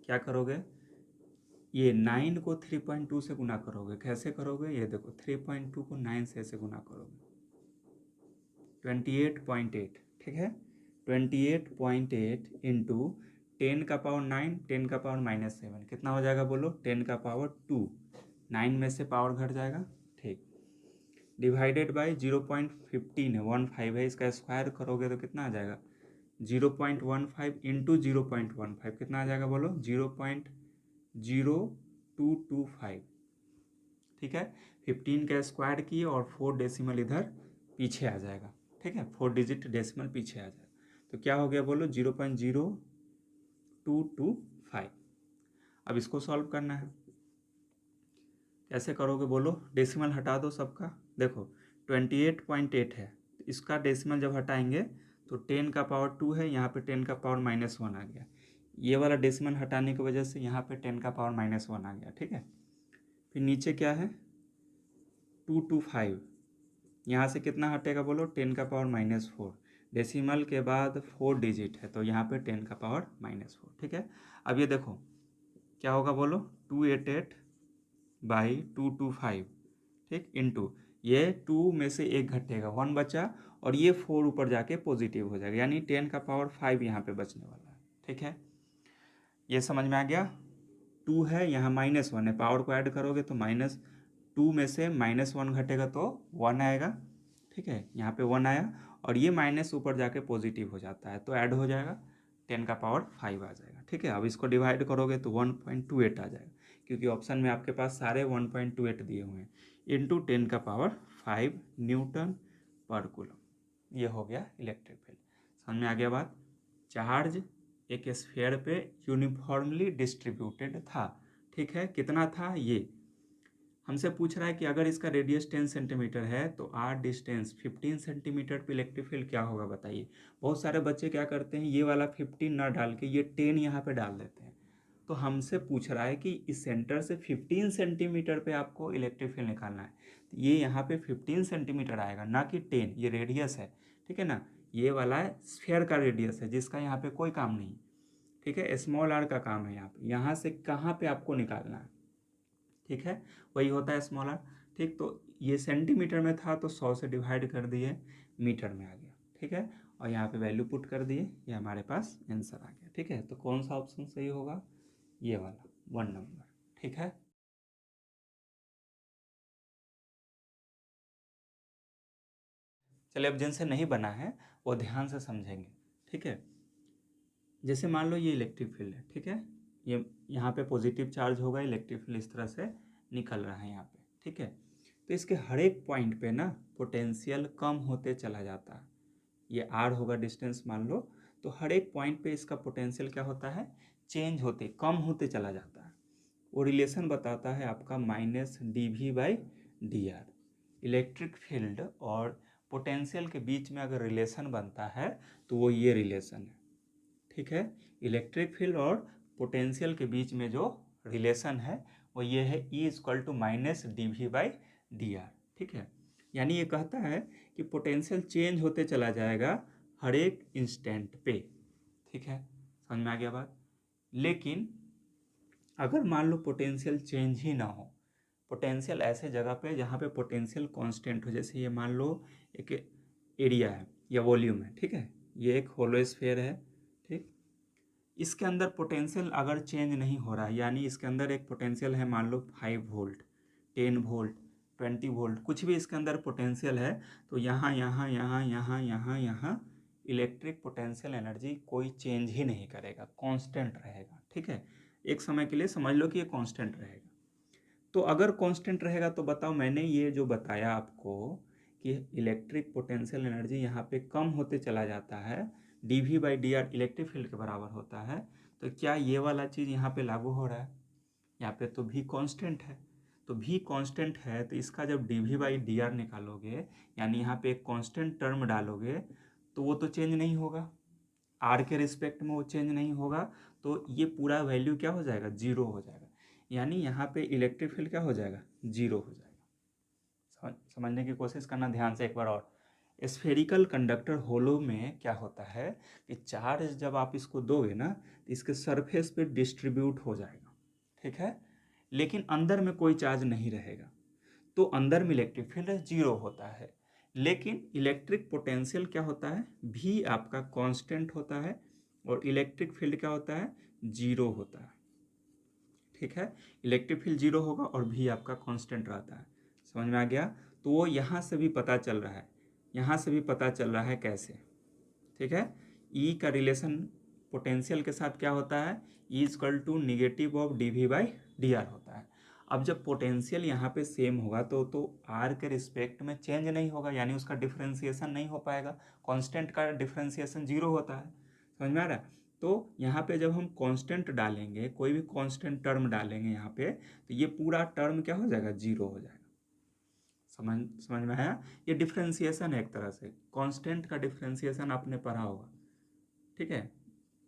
क्या करोगे, ये 9 को 3.2 से गुना करोगे। कैसे करोगे, ये देखो 3.2 को 9 से ऐसे गुना करोगे, 28.8। ठीक है, 28.8 इंटू 10 का पावर 9, 10 का पावर -7, कितना हो जाएगा बोलो, 10 का पावर 2। 9 में से पावर घट जाएगा, ठीक, डिवाइडेड बाई 0.15 है, 15 है, इसका स्क्वायर करोगे तो कितना आ जाएगा, 0.15 इंटू 0.15 कितना आ जाएगा बोलो, 0.0225। ठीक है, 15 का स्क्वायर किए और 4 डेसिमल इधर पीछे आ जाएगा। ठीक है, 4 डिजिट डेसिमल पीछे आ जाएगा, तो क्या हो गया बोलो, 0.0225। अब इसको सॉल्व करना है, कैसे करोगे बोलो, डेसिमल हटा दो सबका। देखो 28.8 है, तो इसका डेसिमल जब हटाएंगे तो 10 का पावर 2 है, यहाँ पे 10 का पावर -1 आ गया। ये वाला डेसिमल हटाने की वजह से यहाँ पे 10 का पावर -1 आ गया। ठीक है, फिर नीचे क्या है, 225, यहाँ से कितना हटेगा बोलो, 10 का पावर -4। डेसिमल के बाद 4 डिजिट है, तो यहाँ पे 10 का पावर -4। ठीक है, अब ये देखो क्या होगा बोलो, 288 बाई 225, ठीक, इंटू ये 2 में से एक घटेगा, 1 बचा, और ये 4 ऊपर जाके पॉजिटिव हो जाएगा, यानी 10 का पावर 5 यहाँ पे बचने वाला है। ठीक है, ये समझ में आ गया। 2 है, यहाँ -1 है, पावर को ऐड करोगे तो -2 में से -1 घटेगा तो 1 आएगा। ठीक है, यहाँ पे 1 आया, और ये माइनस ऊपर जाके पॉजिटिव हो जाता है तो ऐड हो जाएगा, 10 का पावर 5 आ जाएगा। ठीक है, अब इसको डिवाइड करोगे तो 1.28 आ जाएगा, क्योंकि ऑप्शन में आपके पास सारे 1.28 दिए हुए हैं, इंटू 10 का पावर 5 न्यूटन पर कूलम। ये हो गया इलेक्ट्रिक फील्ड। समझ में आ गया बात। चार्ज एक स्फीयर पे यूनिफॉर्मली डिस्ट्रीब्यूटेड था। ठीक है, कितना था, ये हमसे पूछ रहा है कि अगर इसका रेडियस 10 सेंटीमीटर है तो आर डिस्टेंस 15 सेंटीमीटर पे इलेक्ट्रिक फील्ड क्या होगा बताइए। बहुत सारे बच्चे क्या करते हैं, ये वाला 15 ना डाल के ये 10 यहाँ पे डाल देते हैं, तो हमसे पूछ रहा है कि इस सेंटर से 15 सेंटीमीटर पे आपको इलेक्ट्रिक फील्ड निकालना है। तो ये यहाँ पे 15 सेंटीमीटर आएगा, ना कि 10। ये रेडियस है, ठीक है ना। ये वाला स्फीयर का रेडियस है जिसका यहाँ पे कोई काम नहीं, ठीक है। स्मॉल आर का काम है यहाँ पे, यहाँ से कहाँ पे आपको निकालना है, ठीक है। वही होता है स्मॉल आर, ठीक। तो ये सेंटीमीटर में था तो 100 से डिवाइड कर दिए, मीटर में आ गया, ठीक है। और यहाँ पे वैल्यू पुट कर दिए, ये हमारे पास आंसर आ गया, ठीक है। तो कौन सा ऑप्शन सही होगा, ये वाला 1 नंबर, ठीक है। चलिए अब जिनसे नहीं बना है वो ध्यान से समझेंगे, ठीक है। जैसे मान लो ये इलेक्ट्रिक फील्ड है, ठीक है। ये यहाँ पे पॉजिटिव चार्ज होगा, इलेक्ट्रिक फील्ड इस तरह से निकल रहा है यहाँ पे, ठीक है। तो इसके हर एक पॉइंट पे ना पोटेंशियल कम होते चला जाता है। ये आर होगा डिस्टेंस मान लो, तो हर एक पॉइंट पे इसका पोटेंशियल क्या होता है, चेंज होते, कम होते चला जाता है। वो रिलेशन बताता है आपका -dV/dr। इलेक्ट्रिक फील्ड और पोटेंशियल के बीच में अगर रिलेशन बनता है तो वो ये रिलेशन है, ठीक है। इलेक्ट्रिक फील्ड और पोटेंशियल के बीच में जो रिलेशन है वो ये है E = -dV/dr, ठीक है। यानी ये कहता है कि पोटेंशियल चेंज होते चला जाएगा हर एक इंस्टेंट पे, ठीक है। समझ में आ गया बात। लेकिन अगर मान लो पोटेंशियल चेंज ही ना हो, पोटेंशियल ऐसे जगह पे जहाँ पे पोटेंशियल कांस्टेंट हो, जैसे ये मान लो एक एरिया है या वॉल्यूम है, ठीक है। ये एक होलो स्फीयर है, ठीक। इसके अंदर पोटेंशियल अगर चेंज नहीं हो रहा है, यानी इसके अंदर एक पोटेंशियल है मान लो 5 वोल्ट, 10 वोल्ट, 20 वोल्ट, कुछ भी इसके अंदर पोटेंशियल है, तो यहाँ यहाँ यहाँ यहाँ यहाँ यहाँ इलेक्ट्रिक पोटेंशियल एनर्जी कोई चेंज ही नहीं करेगा, कांस्टेंट रहेगा, ठीक है। एक समय के लिए समझ लो कि ये कांस्टेंट रहेगा। तो अगर कांस्टेंट रहेगा तो बताओ, मैंने ये जो बताया आपको कि इलेक्ट्रिक पोटेंशियल एनर्जी यहाँ पे कम होते चला जाता है, dV/dr इलेक्ट्रिक फील्ड के बराबर होता है, तो क्या ये वाला चीज़ यहाँ पे लागू हो रहा है, यहाँ पे तो v कांस्टेंट है। तो v कांस्टेंट है तो इसका जब dV/dr निकालोगे, यानी यहाँ पे एक कांस्टेंट टर्म डालोगे, तो वो तो चेंज नहीं होगा, r के रिस्पेक्ट में वो चेंज नहीं होगा, तो ये पूरा वैल्यू क्या हो जाएगा, जीरो हो जाएगा। यानी यहाँ पे इलेक्ट्रिक फील्ड क्या हो जाएगा, जीरो हो जाएगा। समझने की कोशिश करना ध्यान से एक बार और। स्फेरिकल कंडक्टर होलो में क्या होता है कि चार्ज जब आप इसको दोगे ना तो इसके सरफेस पे डिस्ट्रीब्यूट हो जाएगा, ठीक है। लेकिन अंदर में कोई चार्ज नहीं रहेगा, तो अंदर में इलेक्ट्रिक फील्ड जीरो होता है। लेकिन इलेक्ट्रिक पोटेंशियल क्या होता है, भी आपका कांस्टेंट होता है, और इलेक्ट्रिक फील्ड क्या होता है, जीरो होता है, ठीक है। इलेक्ट्रिक फील्ड जीरो होगा और भी आपका कांस्टेंट रहता है। समझ में आ गया। तो वो यहाँ से भी पता चल रहा है, यहाँ से भी पता चल रहा है कैसे, ठीक है। ई का रिलेशन पोटेंशियल के साथ क्या होता है, E = -dV/dr होता है। अब जब पोटेंशियल यहाँ पे सेम होगा तो आर के रिस्पेक्ट में चेंज नहीं होगा, यानी उसका डिफ्रेंसिएशन नहीं हो पाएगा। कांस्टेंट का डिफ्रेंसिएशन जीरो होता है, समझ में आ रहा है। तो यहाँ पे जब हम कांस्टेंट डालेंगे, कोई भी कांस्टेंट टर्म डालेंगे यहाँ पे, तो ये पूरा टर्म क्या हो जाएगा, जीरो हो जाएगा। समझ में आया। ये डिफ्रेंसिएशन है एक तरह से, कांस्टेंट का डिफ्रेंसिएशन आपने पढ़ा होगा, ठीक है।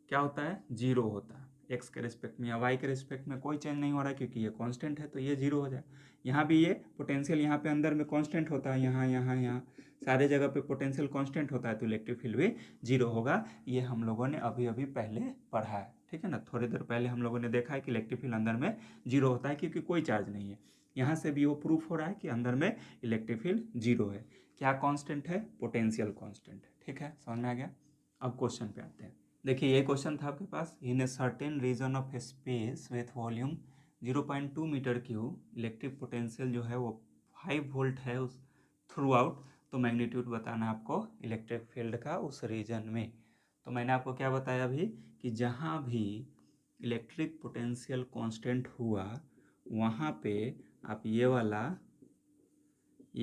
क्या होता है, जीरो होता है, एक्स के रिस्पेक्ट में या वाई के रिस्पेक्ट में कोई चेंज नहीं हो रहा है, क्योंकि ये कांस्टेंट है तो ये जीरो हो जाए। यहाँ भी ये पोटेंशियल यहाँ पे अंदर में कांस्टेंट होता है, यहाँ यहाँ यहाँ सारे जगह पे पोटेंशियल कांस्टेंट होता है, तो इलेक्ट्रिक फील्ड भी जीरो होगा। ये हम लोगों ने अभी अभी पहले पढ़ा है, ठीक है ना। थोड़ी देर पहले हम लोगों ने देखा है कि इलेक्ट्रिक फील्ड अंदर में जीरो होता है क्योंकि कोई चार्ज नहीं है। यहाँ से भी वो प्रूफ हो रहा है कि अंदर में इलेक्ट्रिक फील्ड जीरो है। क्या कांस्टेंट है, पोटेंशियल कांस्टेंट, ठीक है। समझ में आ गया। अब क्वेश्चन पे आते हैं। देखिए ये क्वेश्चन था आपके पास, in a certain region of space with volume 0.2 metre cube, electric potential जो है वो 5 वोल्ट है उस थ्रू आउट। तो मैग्नीट्यूड बताना है आपको इलेक्ट्रिक फील्ड का उस रीजन में। तो मैंने आपको क्या बताया अभी कि जहाँ भी इलेक्ट्रिक पोटेंशियल कांस्टेंट हुआ वहाँ पे आप ये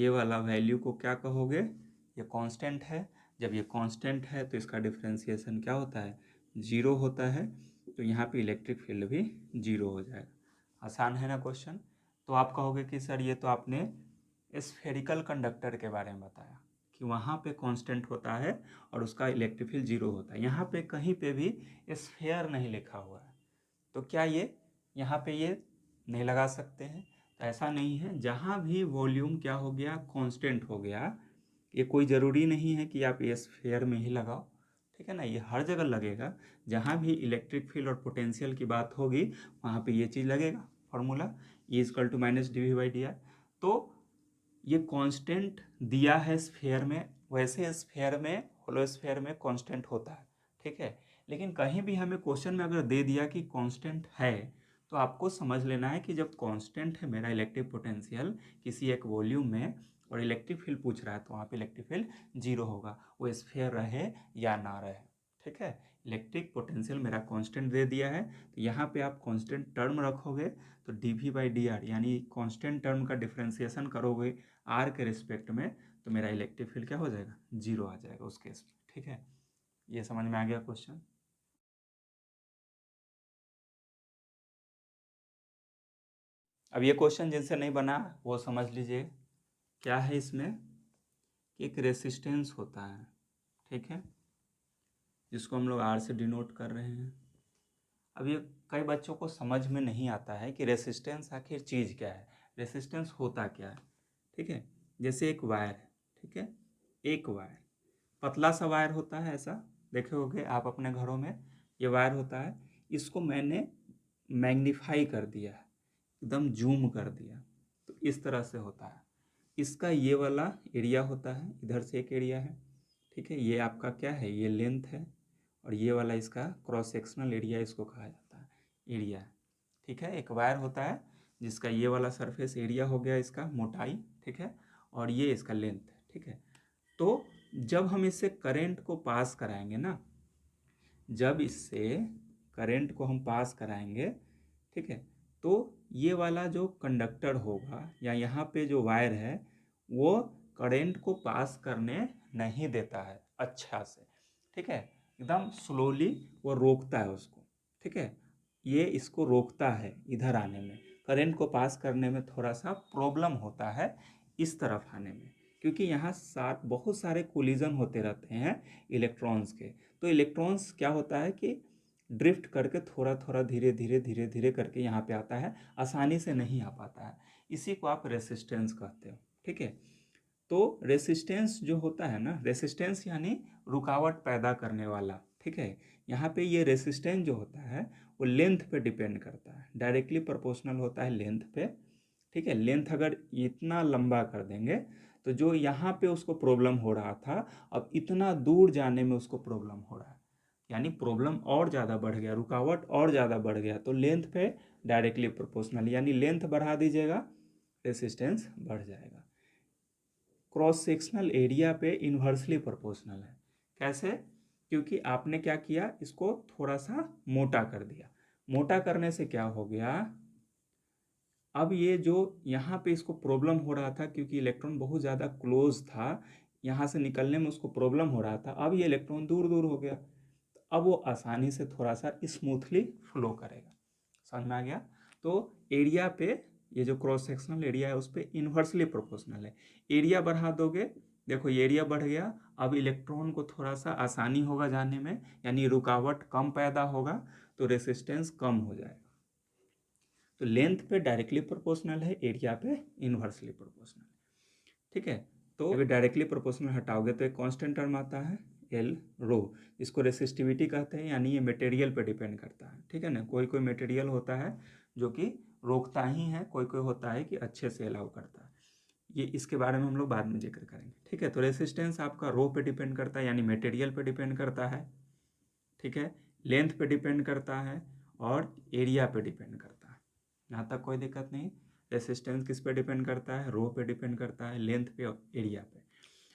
वाला वैल्यू को क्या कहोगे, ये कांस्टेंट है। जब ये कांस्टेंट है तो इसका डिफरेंशिएशन क्या होता है, जीरो होता है, तो यहाँ पे इलेक्ट्रिक फील्ड भी जीरो हो जाएगा। आसान है ना क्वेश्चन। तो आप कहोगे कि सर ये तो आपने स्फेरिकल कंडक्टर के बारे में बताया कि वहाँ पे कांस्टेंट होता है और उसका इलेक्ट्रिक फील्ड जीरो होता है। यहाँ पे कहीं पे भी स्फेयर नहीं लिखा हुआ है, तो क्या ये यहाँ पे ये नहीं लगा सकते हैं? तो ऐसा नहीं है, जहाँ भी वॉल्यूम क्या हो गया, कांस्टेंट हो गया, ये कोई ज़रूरी नहीं है कि आप ये स्फीयर में ही लगाओ, ठीक है ना, ये हर जगह लगेगा। जहाँ भी इलेक्ट्रिक फील्ड और पोटेंशियल की बात होगी वहाँ पे ये चीज़ लगेगा, formula E equal to minus dV/dr। तो ये कांस्टेंट दिया है स्फीयर में, वैसे स्फीयर में, होलो स्फीयर में कांस्टेंट होता है, ठीक है। लेकिन कहीं भी हमें क्वेश्चन में अगर दे दिया कि कांस्टेंट है, तो आपको समझ लेना है कि जब कांस्टेंट है मेरा इलेक्ट्रिक पोटेंशियल किसी एक वॉल्यूम में और इलेक्ट्रिक फील्ड पूछ रहा है, तो वहाँ पे इलेक्ट्रिक फील्ड जीरो होगा, वो स्फीयर रहे या ना रहे, ठीक है। इलेक्ट्रिक पोटेंशियल मेरा कांस्टेंट दे दिया है, तो यहाँ पे आप कांस्टेंट टर्म रखोगे तो dV/dr यानी कांस्टेंट टर्म का डिफ्रेंसिएशन करोगे आर के रिस्पेक्ट में, तो मेरा इलेक्ट्रिक फील्ड क्या हो जाएगा, जीरो आ जाएगा उस केस में, ठीक है। ये समझ में आ गया क्वेश्चन। अब ये क्वेश्चन जिनसे नहीं बना वो समझ लीजिए, क्या है इसमें कि एक रेसिस्टेंस होता है, ठीक है, जिसको हम लोग आर से डिनोट कर रहे हैं। अब ये कई बच्चों को समझ में नहीं आता है कि रेसिस्टेंस आखिर चीज़ क्या है, रेसिस्टेंस होता क्या है, ठीक है। जैसे एक वायर है, ठीक है, एक वायर, पतला सा वायर होता है, ऐसा देखे होगे आप अपने घरों में, ये वायर होता है, इसको मैंने मैग्नीफाई कर दिया है, एकदम जूम कर दिया, तो इस तरह से होता है। इसका ये वाला एरिया होता है, इधर से एक एरिया है, ठीक है, ये आपका क्या है, ये लेंथ है, और ये वाला इसका क्रॉस सेक्शनल एरिया इसको कहा जाता है, एरिया, ठीक है। एक वायर होता है जिसका ये वाला सरफेस एरिया हो गया इसका मोटाई, ठीक है, और ये इसका लेंथ है, ठीक है। तो जब हम इससे करंट को पास कराएंगे ना, जब इससे करंट को हम पास कराएंगे, ठीक है, तो ये वाला जो कंडक्टर होगा या यहाँ पे जो वायर है वो करंट को पास करने नहीं देता है अच्छा से, ठीक है, एकदम स्लोली वो रोकता है उसको, ठीक है, ये इसको रोकता है इधर आने में, करंट को पास करने में थोड़ा सा प्रॉब्लम होता है इस तरफ आने में, क्योंकि यहाँ साथ बहुत सारे कोलिजन होते रहते हैं इलेक्ट्रॉन्स के। तो इलेक्ट्रॉन्स क्या होता है कि ड्रिफ्ट करके थोड़ा थोड़ा धीरे धीरे धीरे धीरे करके यहाँ पे आता है, आसानी से नहीं आ पाता है, इसी को आप रेसिस्टेंस कहते हो, ठीक है। तो रेसिस्टेंस जो होता है ना, रेसिस्टेंस यानी रुकावट पैदा करने वाला, ठीक है, यहाँ पे ये रेसिस्टेंस जो होता है वो लेंथ पे डिपेंड करता है, डायरेक्टली प्रोपोर्शनल होता है लेंथ पे, ठीक है। लेंथ अगर इतना लंबा कर देंगे तो जो यहाँ पे उसको प्रॉब्लम हो रहा था अब इतना दूर जाने में उसको प्रॉब्लम हो रहा है, यानी प्रॉब्लम और ज़्यादा बढ़ गया, रुकावट और ज़्यादा बढ़ गया, तो लेंथ पे डायरेक्टली प्रोपोर्शनल, यानी लेंथ बढ़ा दीजिएगा रेसिस्टेंस बढ़ जाएगा। क्रॉस सेक्शनल एरिया पे इन्वर्सली प्रोपोर्शनल है, कैसे, क्योंकि आपने क्या किया, इसको थोड़ा सा मोटा कर दिया, मोटा करने से क्या हो गया, अब ये जो यहाँ पे इसको प्रॉब्लम हो रहा था क्योंकि इलेक्ट्रॉन बहुत ज़्यादा क्लोज था, यहाँ से निकलने में उसको प्रॉब्लम हो रहा था, अब ये इलेक्ट्रॉन दूर दूर हो गया, तो अब वो आसानी से थोड़ा सा स्मूथली फ्लो करेगा, समझ में आ गया। तो एरिया पे ये जो क्रॉस सेक्शनल एरिया है उस पर इन्वर्सली प्रोपोर्शनल है, एरिया बढ़ा दोगे, देखो ये एरिया बढ़ गया, अब इलेक्ट्रॉन को थोड़ा सा आसानी होगा जाने में, यानी रुकावट कम पैदा होगा, तो रेसिस्टेंस कम हो जाएगा। तो लेंथ पे डायरेक्टली प्रोपोर्शनल है, एरिया पे इन्वर्सली प्रोपोर्शनल, ठीक है। तो अगर डायरेक्टली प्रोपोर्शनल हटाओगे तो एक कांस्टेंट टर्म आता है एल रो, इसको रेसिस्टिविटी कहते हैं, यानी ये मटेरियल पे डिपेंड करता है, ठीक है ना। कोई कोई मटेरियल होता है जो कि रोकता ही है, कोई कोई होता है कि अच्छे से अलाउ करता है, ये इसके बारे में हम लोग बाद में जिक्र करेंगे, ठीक है। तो रेसिस्टेंस आपका रो पे डिपेंड करता है, यानी मटेरियल पे डिपेंड करता है, ठीक है, लेंथ पे डिपेंड करता है और एरिया पे डिपेंड करता है, यहाँ तक कोई दिक्कत नहीं। रेसिस्टेंस किस पे डिपेंड करता है, रो पे डिपेंड करता है, लेंथ पे और एरिया पे।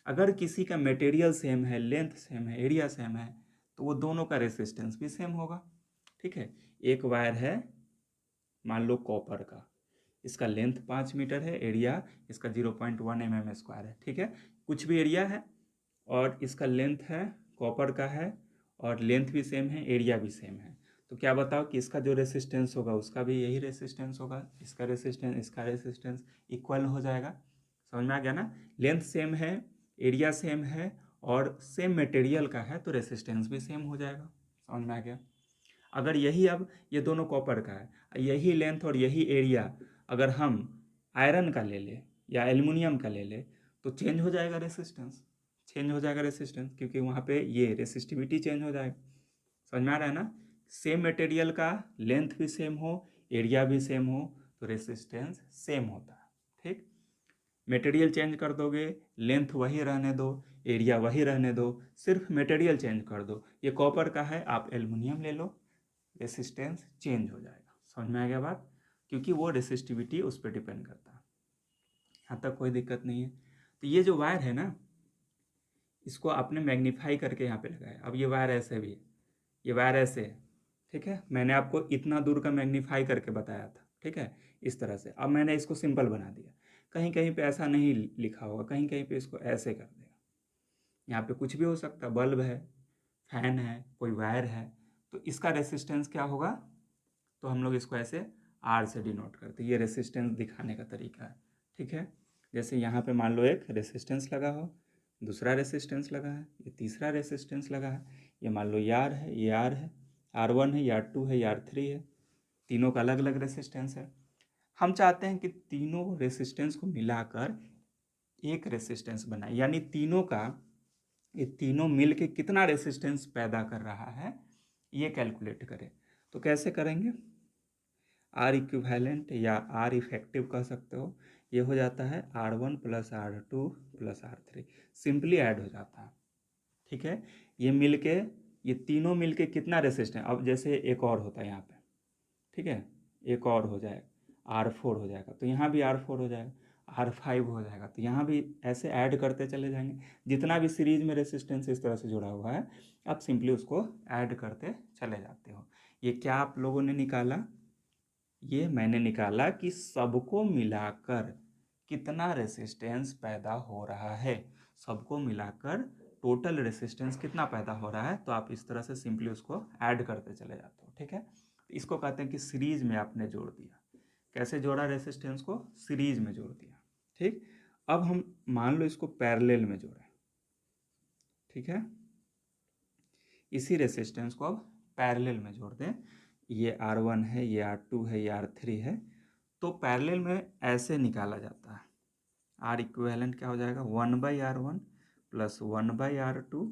अगर किसी का मटेरियल सेम है, लेंथ सेम है, एरिया सेम है, तो वो दोनों का रेसिस्टेंस भी सेम होगा, ठीक है। एक वायर है मान लो कॉपर का, इसका लेंथ 5 मीटर है, एरिया इसका 0.1 mm² है, ठीक है, कुछ भी एरिया है और इसका लेंथ है, कॉपर का है और लेंथ भी सेम है, एरिया भी सेम है, तो क्या बताओ कि इसका जो रेसिस्टेंस होगा उसका भी यही रेसिस्टेंस होगा, इसका रेसिस्टेंस इक्वल हो जाएगा, समझ में आ गया ना। लेंथ सेम है, एरिया सेम है और सेम मटेरियल का है, तो रेसिस्टेंस भी सेम हो जाएगा, समझ में आ गया। अगर यही अब ये दोनों कॉपर का है, यही लेंथ और यही एरिया अगर हम आयरन का ले ले या एल्युमिनियम का ले ले तो चेंज हो जाएगा रेसिस्टेंस, चेंज हो जाएगा रेसिस्टेंस, क्योंकि वहाँ पे ये रेसिस्टिविटी चेंज हो जाएगा। समझ में आ रहा है ना? सेम मटेरियल का लेंथ भी सेम हो, एरिया भी सेम हो, तो रेसिस्टेंस सेम होता है। ठीक, मटेरियल चेंज कर दोगे, लेंथ वही रहने दो, एरिया वही रहने दो, सिर्फ मटेरियल चेंज कर दो। ये कॉपर का है, आप एल्युमिनियम ले लो, रेसिस्टेंस चेंज हो जाएगा। समझ में आ गया बात? क्योंकि वो रेसिस्टिविटी उस पर डिपेंड करता है। यहाँ तक कोई दिक्कत नहीं है। तो ये जो वायर है ना, इसको आपने मैग्नीफाई करके यहाँ पे लगाया। अब ये वायर ऐसे भी है, ये वायर ऐसे है, ठीक है। मैंने आपको इतना दूर का मैग्नीफाई करके बताया था, ठीक है, इस तरह से। अब मैंने इसको सिंपल बना दिया। कहीं कहीं पे ऐसा नहीं लिखा होगा, कहीं कहीं पे इसको ऐसे कर देगा। यहाँ पे कुछ भी हो सकता है, बल्ब है, फैन है, कोई वायर है, तो इसका रेसिस्टेंस क्या होगा, तो हम लोग इसको ऐसे आर से डिनोट करते हैं। ये रेसिस्टेंस दिखाने का तरीका है, ठीक है। जैसे यहाँ पे मान लो एक रेसिस्टेंस लगा हो, दूसरा रेसिस्टेंस लगा है, ये तीसरा रेसिस्टेंस लगा है, ये मान लो ये आर है, ये आर है, R1 है, ये R2 है, ये R3 है, तीनों का अलग अलग रेसिस्टेंस है। हम चाहते हैं कि तीनों रेसिस्टेंस को मिलाकर एक रेसिस्टेंस बनाए, यानी तीनों का, ये तीनों मिल के कितना रेसिस्टेंस पैदा कर रहा है ये कैलकुलेट करें। तो कैसे करेंगे? आर इक्विवेलेंट या आर इफेक्टिव कह सकते हो, ये हो जाता है R1 plus R2 plus R3, simply add हो जाता है, ठीक है। ये मिलके, ये तीनों मिलके कितना रेसिस्टेंस, अब जैसे एक और होता है यहाँ पे, ठीक है, एक और हो जाएगा R4 हो जाएगा, तो यहाँ भी R4 हो जाएगा, R5 हो जाएगा, तो यहाँ भी ऐसे ऐड करते चले जाएंगे। जितना भी सीरीज में रेसिस्टेंस इस तरह से जुड़ा हुआ है, आप सिंपली उसको ऐड करते चले जाते हो। ये क्या आप लोगों ने निकाला? ये मैंने निकाला कि सबको मिलाकर कितना रेसिस्टेंस पैदा हो रहा है, सबको मिलाकर टोटल रेसिस्टेंस कितना पैदा हो रहा है। तो आप इस तरह से सिंपली उसको ऐड करते चले जाते हो, ठीक है। इसको कहते हैं कि सीरीज में आपने जोड़ दिया। कैसे जोड़ा रेसिस्टेंस को? सीरीज में जोड़ दिया, ठीक। अब हम मान लो इसको पैरेलल में जोड़ें, ठीक है, इसी रेसिस्टेंस को अब पैरेलल में जोड़ दें। ये R1 है, ये R2 है, ये R3 है, तो पैरेलल में ऐसे निकाला जाता है। आर इक्विवेलेंट क्या हो जाएगा? 1/R1 plus 1/R2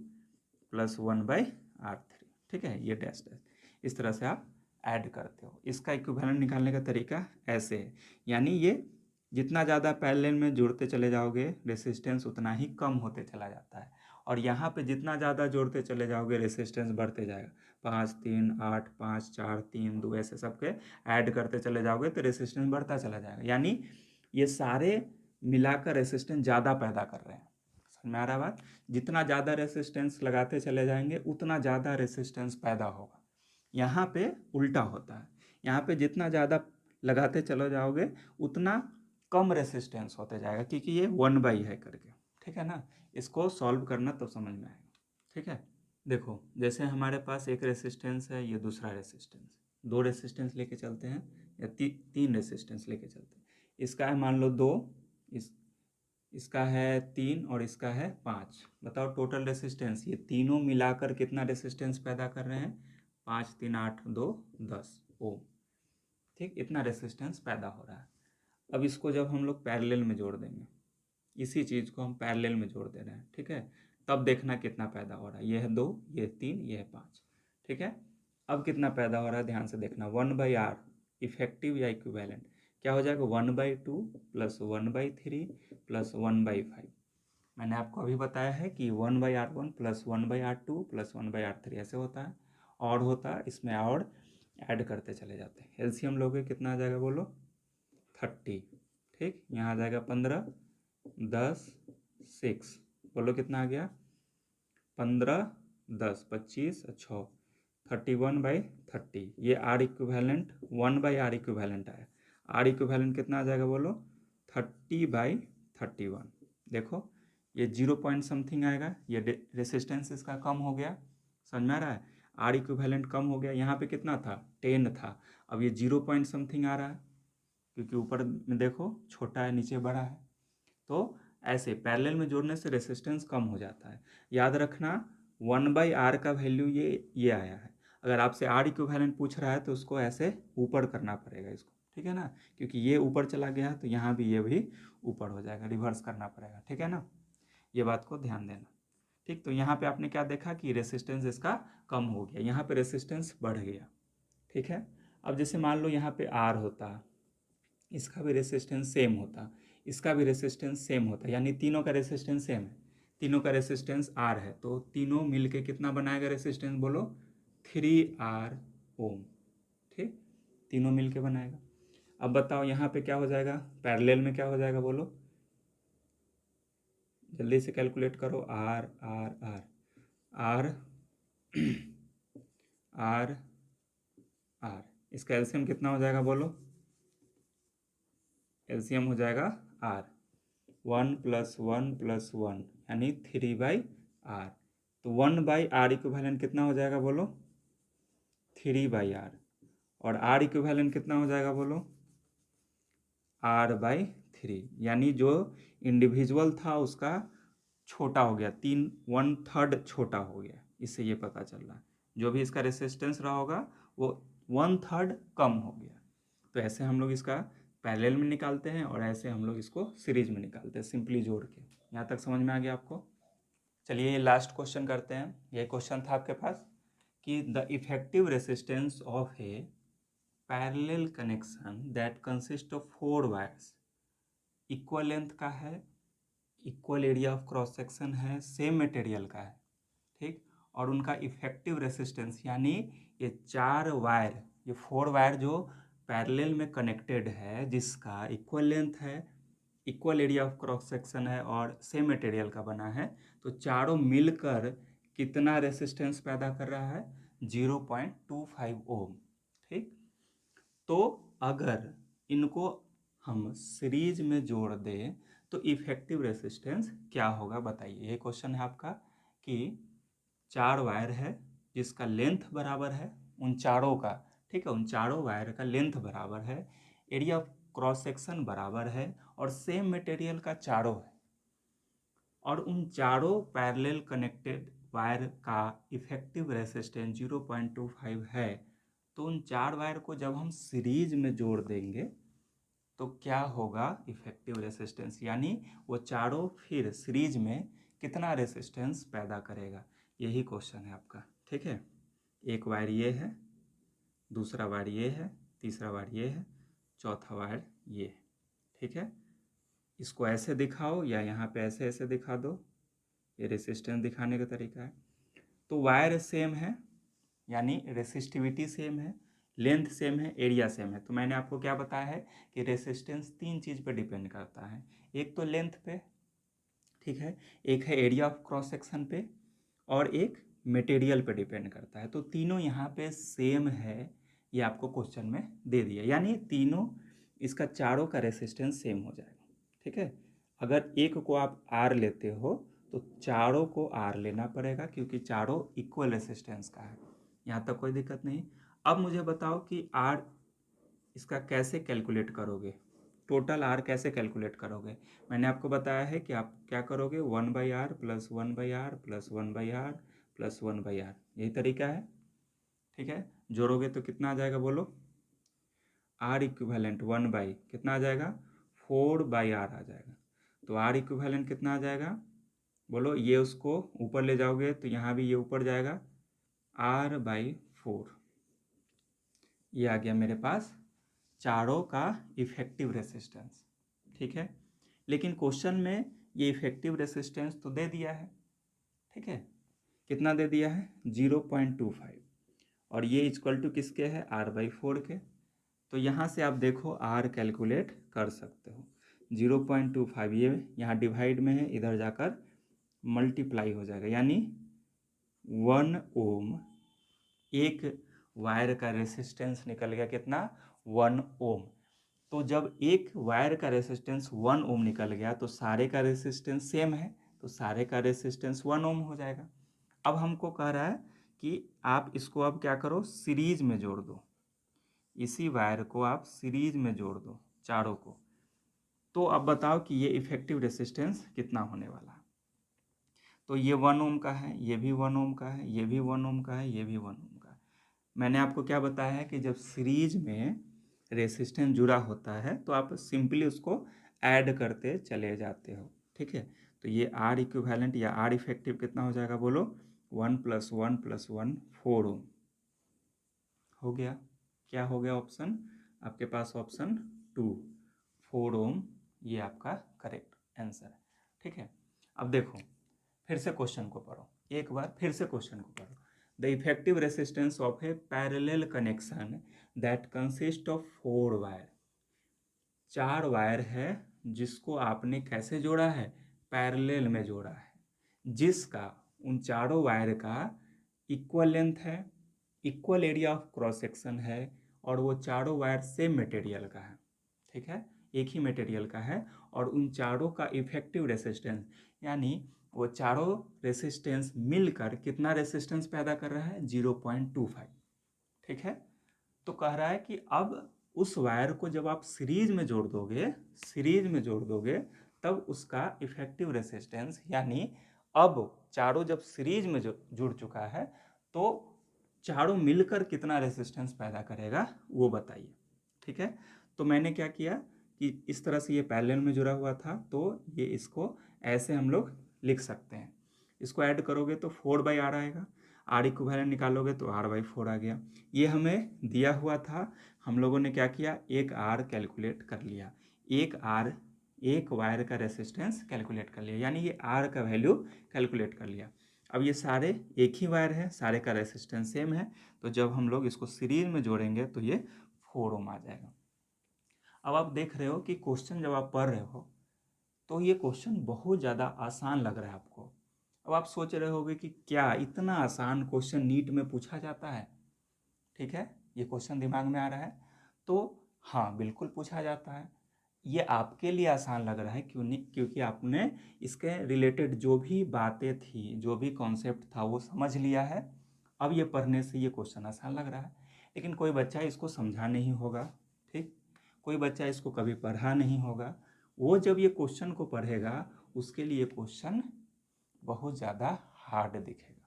plus 1/R3, ठीक है, ये डैश डैश इस तरह से आप ऐड करते हो। इसका इक्विवेलेंट निकालने का तरीका ऐसे है, यानी ये जितना ज़्यादा पैरेलल में जुड़ते चले जाओगे रेसिस्टेंस उतना ही कम होते चला जाता है, और यहाँ पे जितना ज़्यादा जोड़ते चले जाओगे रेसिस्टेंस बढ़ते जाएगा। 5 3 8 5 4 3 2 ऐसे सबके ऐड करते चले जाओगे तो रेसिस्टेंस बढ़ता चला जाएगा, यानी ये सारे मिलाकर रेसिस्टेंस ज़्यादा पैदा कर रहे हैं। समझ में आ रहा बात? जितना ज़्यादा रेसिस्टेंस लगाते चले जाएंगे उतना ज़्यादा रेसिस्टेंस पैदा होगा। यहाँ पे उल्टा होता है, यहाँ पे जितना ज़्यादा लगाते चले जाओगे उतना कम रेसिस्टेंस होते जाएगा, क्योंकि ये 1/, है करके, ठीक है ना। इसको सॉल्व करना तो समझ में आएगा, ठीक है। देखो जैसे हमारे पास एक रेसिस्टेंस है, ये दूसरा रेसिस्टेंस, दो रेसिस्टेंस लेके चलते हैं या तीन रेसिस्टेंस लेके चलते हैं। इसका है मान लो 2, इसका है 3 और इसका है 5। बताओ टोटल रेसिस्टेंस, ये तीनों मिलाकर कितना रेसिस्टेंस पैदा कर रहे हैं? 5 3 8 2 10 ओम, ठीक, इतना रेसिस्टेंस पैदा हो रहा है। अब इसको जब हम लोग पैरेलल में जोड़ देंगे, इसी चीज़ को हम पैरेलल में जोड़ दे रहे हैं, ठीक है, तब देखना कितना पैदा हो रहा है। ये है 2, ये है 3, ये है 5, ठीक है। अब कितना पैदा हो रहा है ध्यान से देखना। 1/R इफेक्टिव या इक्विवेलेंट क्या हो जाएगा? 1/2 प्लस 1/3 प्लस 1/5। मैंने आपको अभी बताया है कि 1/R1 plus 1/R2 plus 1/R3 ऐसे होता है, और होता है इसमें और ऐड करते चले जाते हैं। एलसीएम लोगे कितना आ जाएगा बोलो? 30, ठीक। यहाँ आ जाएगा 15 10 6, बोलो कितना आ गया? 15 10 25 6, 31/30। ये आर इक्विवेलेंट 1/R इक्विवेलेंट आया। आर इक्विवेलेंट कितना आ जाएगा बोलो? 30/31। देखो ये 0 पॉइंट समथिंग आएगा, ये रेसिस्टेंस इसका कम हो गया। समझ में आ रहा है? आर इक्विवेलेंट कम हो गया। यहाँ पे कितना था? 10 था, अब ये 0 पॉइंट समथिंग आ रहा है, क्योंकि ऊपर में देखो छोटा है नीचे बड़ा है। तो ऐसे पैरेलल में जोड़ने से रेसिस्टेंस कम हो जाता है। याद रखना 1/R का वैल्यू ये आया है। अगर आपसे आर इक्विवेलेंट पूछ रहा है तो उसको ऐसे ऊपर करना पड़ेगा इसको, ठीक है ना, क्योंकि ये ऊपर चला गया तो यहाँ भी ये भी ऊपर हो जाएगा, रिवर्स करना पड़ेगा, ठीक है ना, ये बात को ध्यान देना। ठीक, तो यहाँ पे आपने क्या देखा कि रेसिस्टेंस इसका कम हो गया, यहाँ पे रेसिस्टेंस बढ़ गया, ठीक है। अब जैसे मान लो यहाँ पे आर होता, इसका भी रेसिस्टेंस सेम होता, इसका भी रेसिस्टेंस सेम होता, यानी तीनों का रेसिस्टेंस सेम है, तीनों का रेसिस्टेंस आर है, तो तीनों मिलके कितना बनाएगा रेसिस्टेंस बोलो, 3R ओम, ठीक, तीनों मिलके बनाएगा। अब बताओ यहाँ पे क्या हो जाएगा, पैरेलल में क्या हो जाएगा बोलो, जल्दी से कैलकुलेट करो, R R R R R R, इसका एलसीएम कितना हो जाएगा बोलो, एलसीएम हो जाएगा आर, 1+1+1 यानी 3/r, तो 1/r इक्विवेलेंट कितना हो जाएगा बोलो, 3/r, और r इक्विवेलेंट कितना हो जाएगा बोलो, r/3, यानी जो इंडिविजुअल था उसका छोटा हो गया, 1/3 छोटा हो गया, इससे ये पता चल रहा है जो भी इसका रेसिस्टेंस रहा होगा वो 1/3 कम हो गया। तो ऐसे हम लोग इसका पैरेलल में निकालते हैं और ऐसे हम लोग इसको सीरीज में निकालते हैं, सिंपली जोड़ के। यहाँ तक समझ में आ गया आपको? चलिए ये लास्ट क्वेश्चन करते हैं। ये क्वेश्चन था आपके पास कि the effective resistance of A parallel connection that consist of 4 wires, equal length का है, equal area of cross section है, सेम मटेरियल का है, ठीक, और उनका इफेक्टिव रेसिस्टेंस यानी ये 4 वायर, ये 4 वायर जो पैरेलल में कनेक्टेड है, जिसका इक्वल लेंथ है, equal area of cross section है और सेम मटेरियल का बना है, तो चारों मिलकर कितना रेसिस्टेंस पैदा कर रहा है, 0.25 ओम, ठीक। तो अगर इनको हम सीरीज में जोड़ दें तो इफेक्टिव रेसिस्टेंस क्या होगा बताइए। ये क्वेश्चन है आपका कि 4 वायर है जिसका लेंथ बराबर है उन चारों का, ठीक है, उन चारों वायर का लेंथ बराबर है, एरिया ऑफ क्रॉस सेक्शन बराबर है और सेम मटेरियल का चारों है, और उन चारों पैरेलल कनेक्टेड वायर का इफेक्टिव रेसिस्टेंस 0.25 है। तो उन 4 वायर को जब हम सीरीज में जोड़ देंगे तो क्या होगा इफेक्टिव रेसिस्टेंस, यानी वो चारों फिर सीरीज में कितना रेसिस्टेंस पैदा करेगा, यही क्वेश्चन है आपका, ठीक है। एक वायर ये है, दूसरा वायर ये है, तीसरा वायर ये है, चौथा वायर ये है, ठीक है। इसको ऐसे दिखाओ या यहाँ पे ऐसे ऐसे दिखा दो, ये रेसिस्टेंस दिखाने का तरीका है। तो वायर सेम है यानी रेसिस्टिविटी सेम है, लेंथ सेम है, एरिया सेम है। तो मैंने आपको क्या बताया है कि रेसिस्टेंस 3 चीज़ पे डिपेंड करता है, एक तो लेंथ पे, ठीक है, एक है एरिया ऑफ क्रॉस सेक्शन पे, और एक मटेरियल पे डिपेंड करता है। तो तीनों यहाँ पे सेम है, ये आपको क्वेश्चन में दे दिया, यानी तीनों इसका चारों का रेसिस्टेंस सेम हो जाएगा, ठीक है। अगर एक को आप आर लेते हो तो चारों को आर लेना पड़ेगा क्योंकि चारों इक्वल रेसिस्टेंस का है, यहाँ तक कोई दिक्कत नहीं। अब मुझे बताओ कि आर इसका कैसे कैलकुलेट करोगे, टोटल आर कैसे कैलकुलेट करोगे। मैंने आपको बताया है कि आप क्या करोगे, 1/r plus 1/r plus 1/r plus 1/r, यही तरीका है, ठीक है। जोड़ोगे तो कितना आ जाएगा बोलो, आर इक्विवेलेंट 1 कितना आ जाएगा, 4/r आ जाएगा। तो आर इक्विवेलेंट कितना आ जाएगा बोलो, ये उसको ऊपर ले जाओगे तो यहाँ भी ये ऊपर जाएगा, r/4, ये आ गया मेरे पास चारों का इफेक्टिव रेसिस्टेंस, ठीक है। लेकिन क्वेश्चन में ये इफेक्टिव रेसिस्टेंस तो दे दिया है, ठीक है, कितना दे दिया है, 0.25, और ये इक्वल टू किसके है, r/4 के। तो यहाँ से आप देखो r कैलकुलेट कर सकते हो, 0.25 ये यहाँ डिवाइड में है, इधर जाकर मल्टीप्लाई हो जाएगा, यानी 1 ओम, एक वायर का रेसिस्टेंस निकल गया कितना, 1 ओम। तो जब एक वायर का रेसिस्टेंस 1 ओम निकल गया तो सारे का रेसिस्टेंस सेम है, तो सारे का रेसिस्टेंस 1 ओम हो जाएगा। अब हमको कह रहा है कि आप इसको अब क्या करो, सीरीज में जोड़ दो, इसी वायर को आप सीरीज में जोड़ दो चारों को। तो अब बताओ कि ये इफेक्टिव रेसिस्टेंस कितना होने वाला है। तो ये 1 ओम का है, ये भी 1 ओम का है, ये भी 1 ओम का है, ये भी 1 ओम का है। मैंने आपको क्या बताया है कि जब सीरीज में रेसिस्टेंस जुड़ा होता है तो आप सिंपली उसको ऐड करते चले जाते हो, ठीक है। तो ये आर इक्विवेलेंट या आर इफेक्टिव कितना हो जाएगा बोलो, 1 + 1 + 1 4 ओम हो गया। क्या हो गया ऑप्शन आपके पास, ऑप्शन 2 4 ओम, ये आपका करेक्ट आंसर है, ठीक है। अब देखो फिर से क्वेश्चन को पढ़ो, एक बार फिर से क्वेश्चन को पढ़ो। The effective resistance of A parallel connection that consist of 4 wire, 4 wire है जिसको आपने कैसे जोड़ा है, पैरेलल में जोड़ा है, जिसका उन चारों वायर का इक्वल लेंथ है, equal area of cross section है, और वो चारों वायर सेम मटेरियल का है, ठीक है, एक ही मटेरियल का है, और उन चारों का इफेक्टिव रेसिस्टेंस, यानी वो चारों रेसिस्टेंस मिलकर कितना रेसिस्टेंस पैदा कर रहा है, 0.25, ठीक है। तो कह रहा है कि अब उस वायर को जब आप सीरीज में जोड़ दोगे, सीरीज में जोड़ दोगे, तब उसका इफेक्टिव रेसिस्टेंस, यानी अब चारों जब सीरीज में जुड़ चुका है तो चारों मिलकर कितना रेसिस्टेंस पैदा करेगा वो बताइए, ठीक है। तो मैंने क्या किया कि इस तरह से ये पैरेलल में जुड़ा हुआ था, तो ये इसको ऐसे हम लोग लिख सकते हैं। इसको ऐड करोगे तो 4/r आएगा, आर इक्विवेलेंट निकालोगे तो r/4 आ गया। ये हमें दिया हुआ था, हम लोगों ने क्या किया, एक आर कैलकुलेट कर लिया, एक आर, एक वायर का रेसिस्टेंस कैलकुलेट कर लिया, यानी ये आर का वैल्यू कैलकुलेट कर लिया। अब ये सारे एक ही वायर है, सारे का रेसिस्टेंस सेम है, तो जब हम लोग इसको सीरीज में जोड़ेंगे तो ये 4 ओम आ जाएगा। अब आप देख रहे हो कि क्वेश्चन जब आप पढ़ रहे हो तो ये क्वेश्चन बहुत ज़्यादा आसान लग रहा है आपको। अब आप सोच रहे होगे कि क्या इतना आसान क्वेश्चन नीट में पूछा जाता है, ठीक है, ये क्वेश्चन दिमाग में आ रहा है। तो हाँ, बिल्कुल पूछा जाता है। ये आपके लिए आसान लग रहा है, क्यों नहीं, क्योंकि आपने इसके रिलेटेड जो भी बातें थी, जो भी कॉन्सेप्ट था वो समझ लिया है। अब ये पढ़ने से ये क्वेश्चन आसान लग रहा है, लेकिन कोई बच्चा इसको समझा नहीं होगा, ठीक, कोई बच्चा इसको कभी पढ़ा नहीं होगा, वो जब ये क्वेश्चन को पढ़ेगा उसके लिए क्वेश्चन बहुत ज़्यादा हार्ड दिखेगा,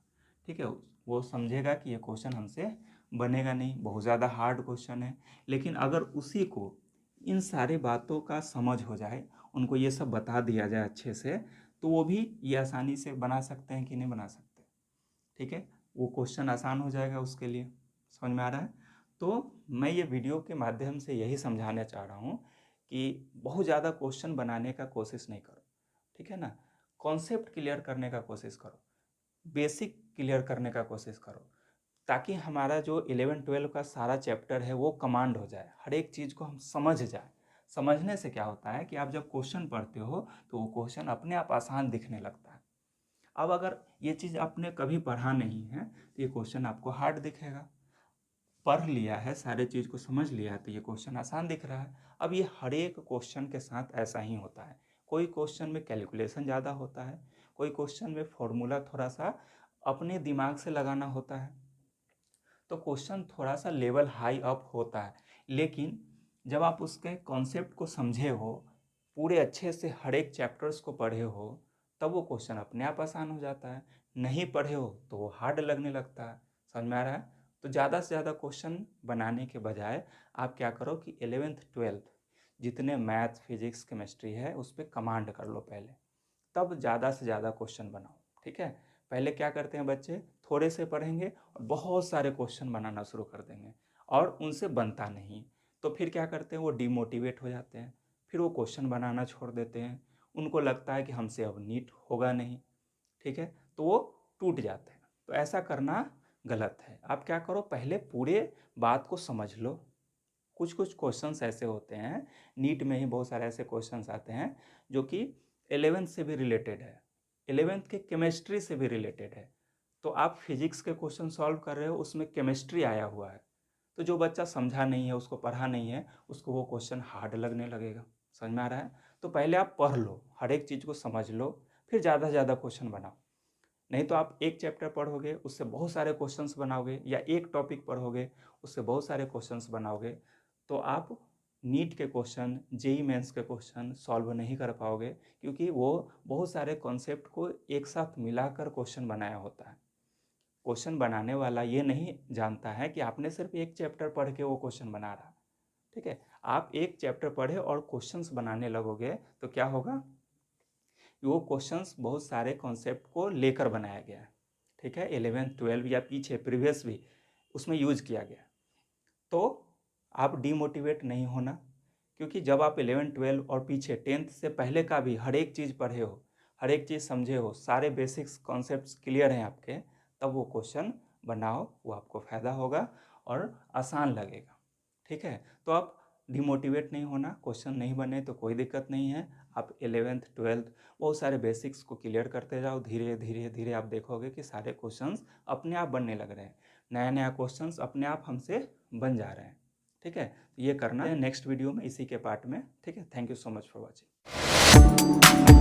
ठीक है। वो समझेगा कि ये क्वेश्चन हमसे बनेगा नहीं, बहुत ज़्यादा हार्ड क्वेश्चन है। लेकिन अगर उसी को इन सारी बातों का समझ हो जाए, उनको ये सब बता दिया जाए अच्छे से, तो वो भी ये आसानी से बना सकते हैं कि नहीं बना सकते, ठीक है। वो क्वेश्चन आसान हो जाएगा उसके लिए, समझ में आ रहा है। तो मैं ये वीडियो के माध्यम से यही समझाना चाह रहा हूँ कि बहुत ज़्यादा क्वेश्चन बनाने का कोशिश नहीं करो, ठीक है ना। कॉन्सेप्ट क्लियर करने का कोशिश करो, बेसिक क्लियर करने का कोशिश करो, ताकि हमारा जो 11-12 का सारा चैप्टर है वो कमांड हो जाए, हर एक चीज़ को हम समझ जाए। समझने से क्या होता है कि आप जब क्वेश्चन पढ़ते हो तो वो क्वेश्चन अपने आप आसान दिखने लगता है। अब अगर ये चीज़ आपने कभी पढ़ा नहीं है तो ये क्वेश्चन आपको हार्ड दिखेगा। पढ़ लिया है, सारे चीज़ को समझ लिया है, तो ये क्वेश्चन आसान दिख रहा है। अब ये हर एक क्वेश्चन के साथ ऐसा ही होता है, कोई क्वेश्चन में कैलकुलेशन ज़्यादा होता है, कोई क्वेश्चन में फॉर्मूला थोड़ा सा अपने दिमाग से लगाना होता है, तो क्वेश्चन थोड़ा सा लेवल हाई अप होता है। लेकिन जब आप उसके कॉन्सेप्ट को समझे हो, पूरे अच्छे से हर एक चैप्टर्स को पढ़े हो, तब वो क्वेश्चन अपने आप आसान हो जाता है। नहीं पढ़े हो तो वो हार्ड लगने लगता है, समझ में आ रहा है। तो ज़्यादा से ज़्यादा क्वेश्चन बनाने के बजाय आप क्या करो कि 11th-12th जितने मैथ, फिजिक्स, केमिस्ट्री है उस पर कमांड कर लो पहले, तब ज़्यादा से ज़्यादा क्वेश्चन बनाओ, ठीक है। पहले क्या करते हैं बच्चे, थोड़े से पढ़ेंगे और बहुत सारे क्वेश्चन बनाना शुरू कर देंगे, और उनसे बनता नहीं, तो फिर क्या करते हैं, वो डिमोटिवेट हो जाते हैं, फिर वो क्वेश्चन बनाना छोड़ देते हैं, उनको लगता है कि हमसे अब नीट होगा नहीं, ठीक है, तो वो टूट जाते हैं। तो ऐसा करना गलत है। आप क्या करो, पहले पूरे बात को समझ लो। कुछ कुछ क्वेश्चंस ऐसे होते हैं, नीट में ही बहुत सारे ऐसे क्वेश्चंस आते हैं जो कि 11th से भी रिलेटेड है, 11th के केमिस्ट्री से भी रिलेटेड है। तो आप फिजिक्स के क्वेश्चन सॉल्व कर रहे हो, उसमें केमिस्ट्री आया हुआ है, तो जो बच्चा समझा नहीं है, उसको पढ़ा नहीं है, उसको वो क्वेश्चन हार्ड लगने लगेगा, समझ में आ रहा है। तो पहले आप पढ़ लो, हर एक चीज़ को समझ लो, फिर ज़्यादा से ज़्यादा क्वेश्चन बनाओ। नहीं तो आप एक चैप्टर पढ़ोगे, उससे बहुत सारे क्वेश्चंस बनाओगे, या एक टॉपिक पढ़ोगे, उससे बहुत सारे क्वेश्चंस बनाओगे, तो आप नीट के क्वेश्चन, जेई मेंस के क्वेश्चन सॉल्व नहीं कर पाओगे, क्योंकि वो बहुत सारे कॉन्सेप्ट को एक साथ मिलाकर क्वेश्चन बनाया होता है। क्वेश्चन बनाने वाला ये नहीं जानता है कि आपने सिर्फ एक चैप्टर पढ़ के वो क्वेश्चन बना रहा। ठीक है, आप एक चैप्टर पढ़े और क्वेश्चंस बनाने लगोगे तो क्या होगा, वो क्वेश्चंस बहुत सारे कॉन्सेप्ट को लेकर बनाया गया है। ठीक है, 11th 12 या पीछे प्रीवियस भी उसमें यूज किया गया। तो आप डीमोटिवेट नहीं होना, क्योंकि जब आप 11 12 और पीछे 10th से पहले का भी हर एक चीज़ पढ़े हो, हर एक चीज़ समझे हो, सारे बेसिक्स कॉन्सेप्ट्स क्लियर हैं आपके, तब वो क्वेश्चन बनाओ, वो आपको फ़ायदा होगा और आसान लगेगा। ठीक है, तो आप डिमोटिवेट नहीं होना, क्वेश्चन नहीं बने तो कोई दिक्कत नहीं है। आप 11th 12th बहुत सारे बेसिक्स को क्लियर करते जाओ, धीरे धीरे धीरे आप देखोगे कि सारे क्वेश्चंस अपने आप बनने लग रहे हैं, नया नया क्वेश्चंस अपने आप हमसे बन जा रहे हैं। ठीक है, ये करना है नेक्स्ट वीडियो में इसी के पार्ट में। ठीक है, thank you so much for watching.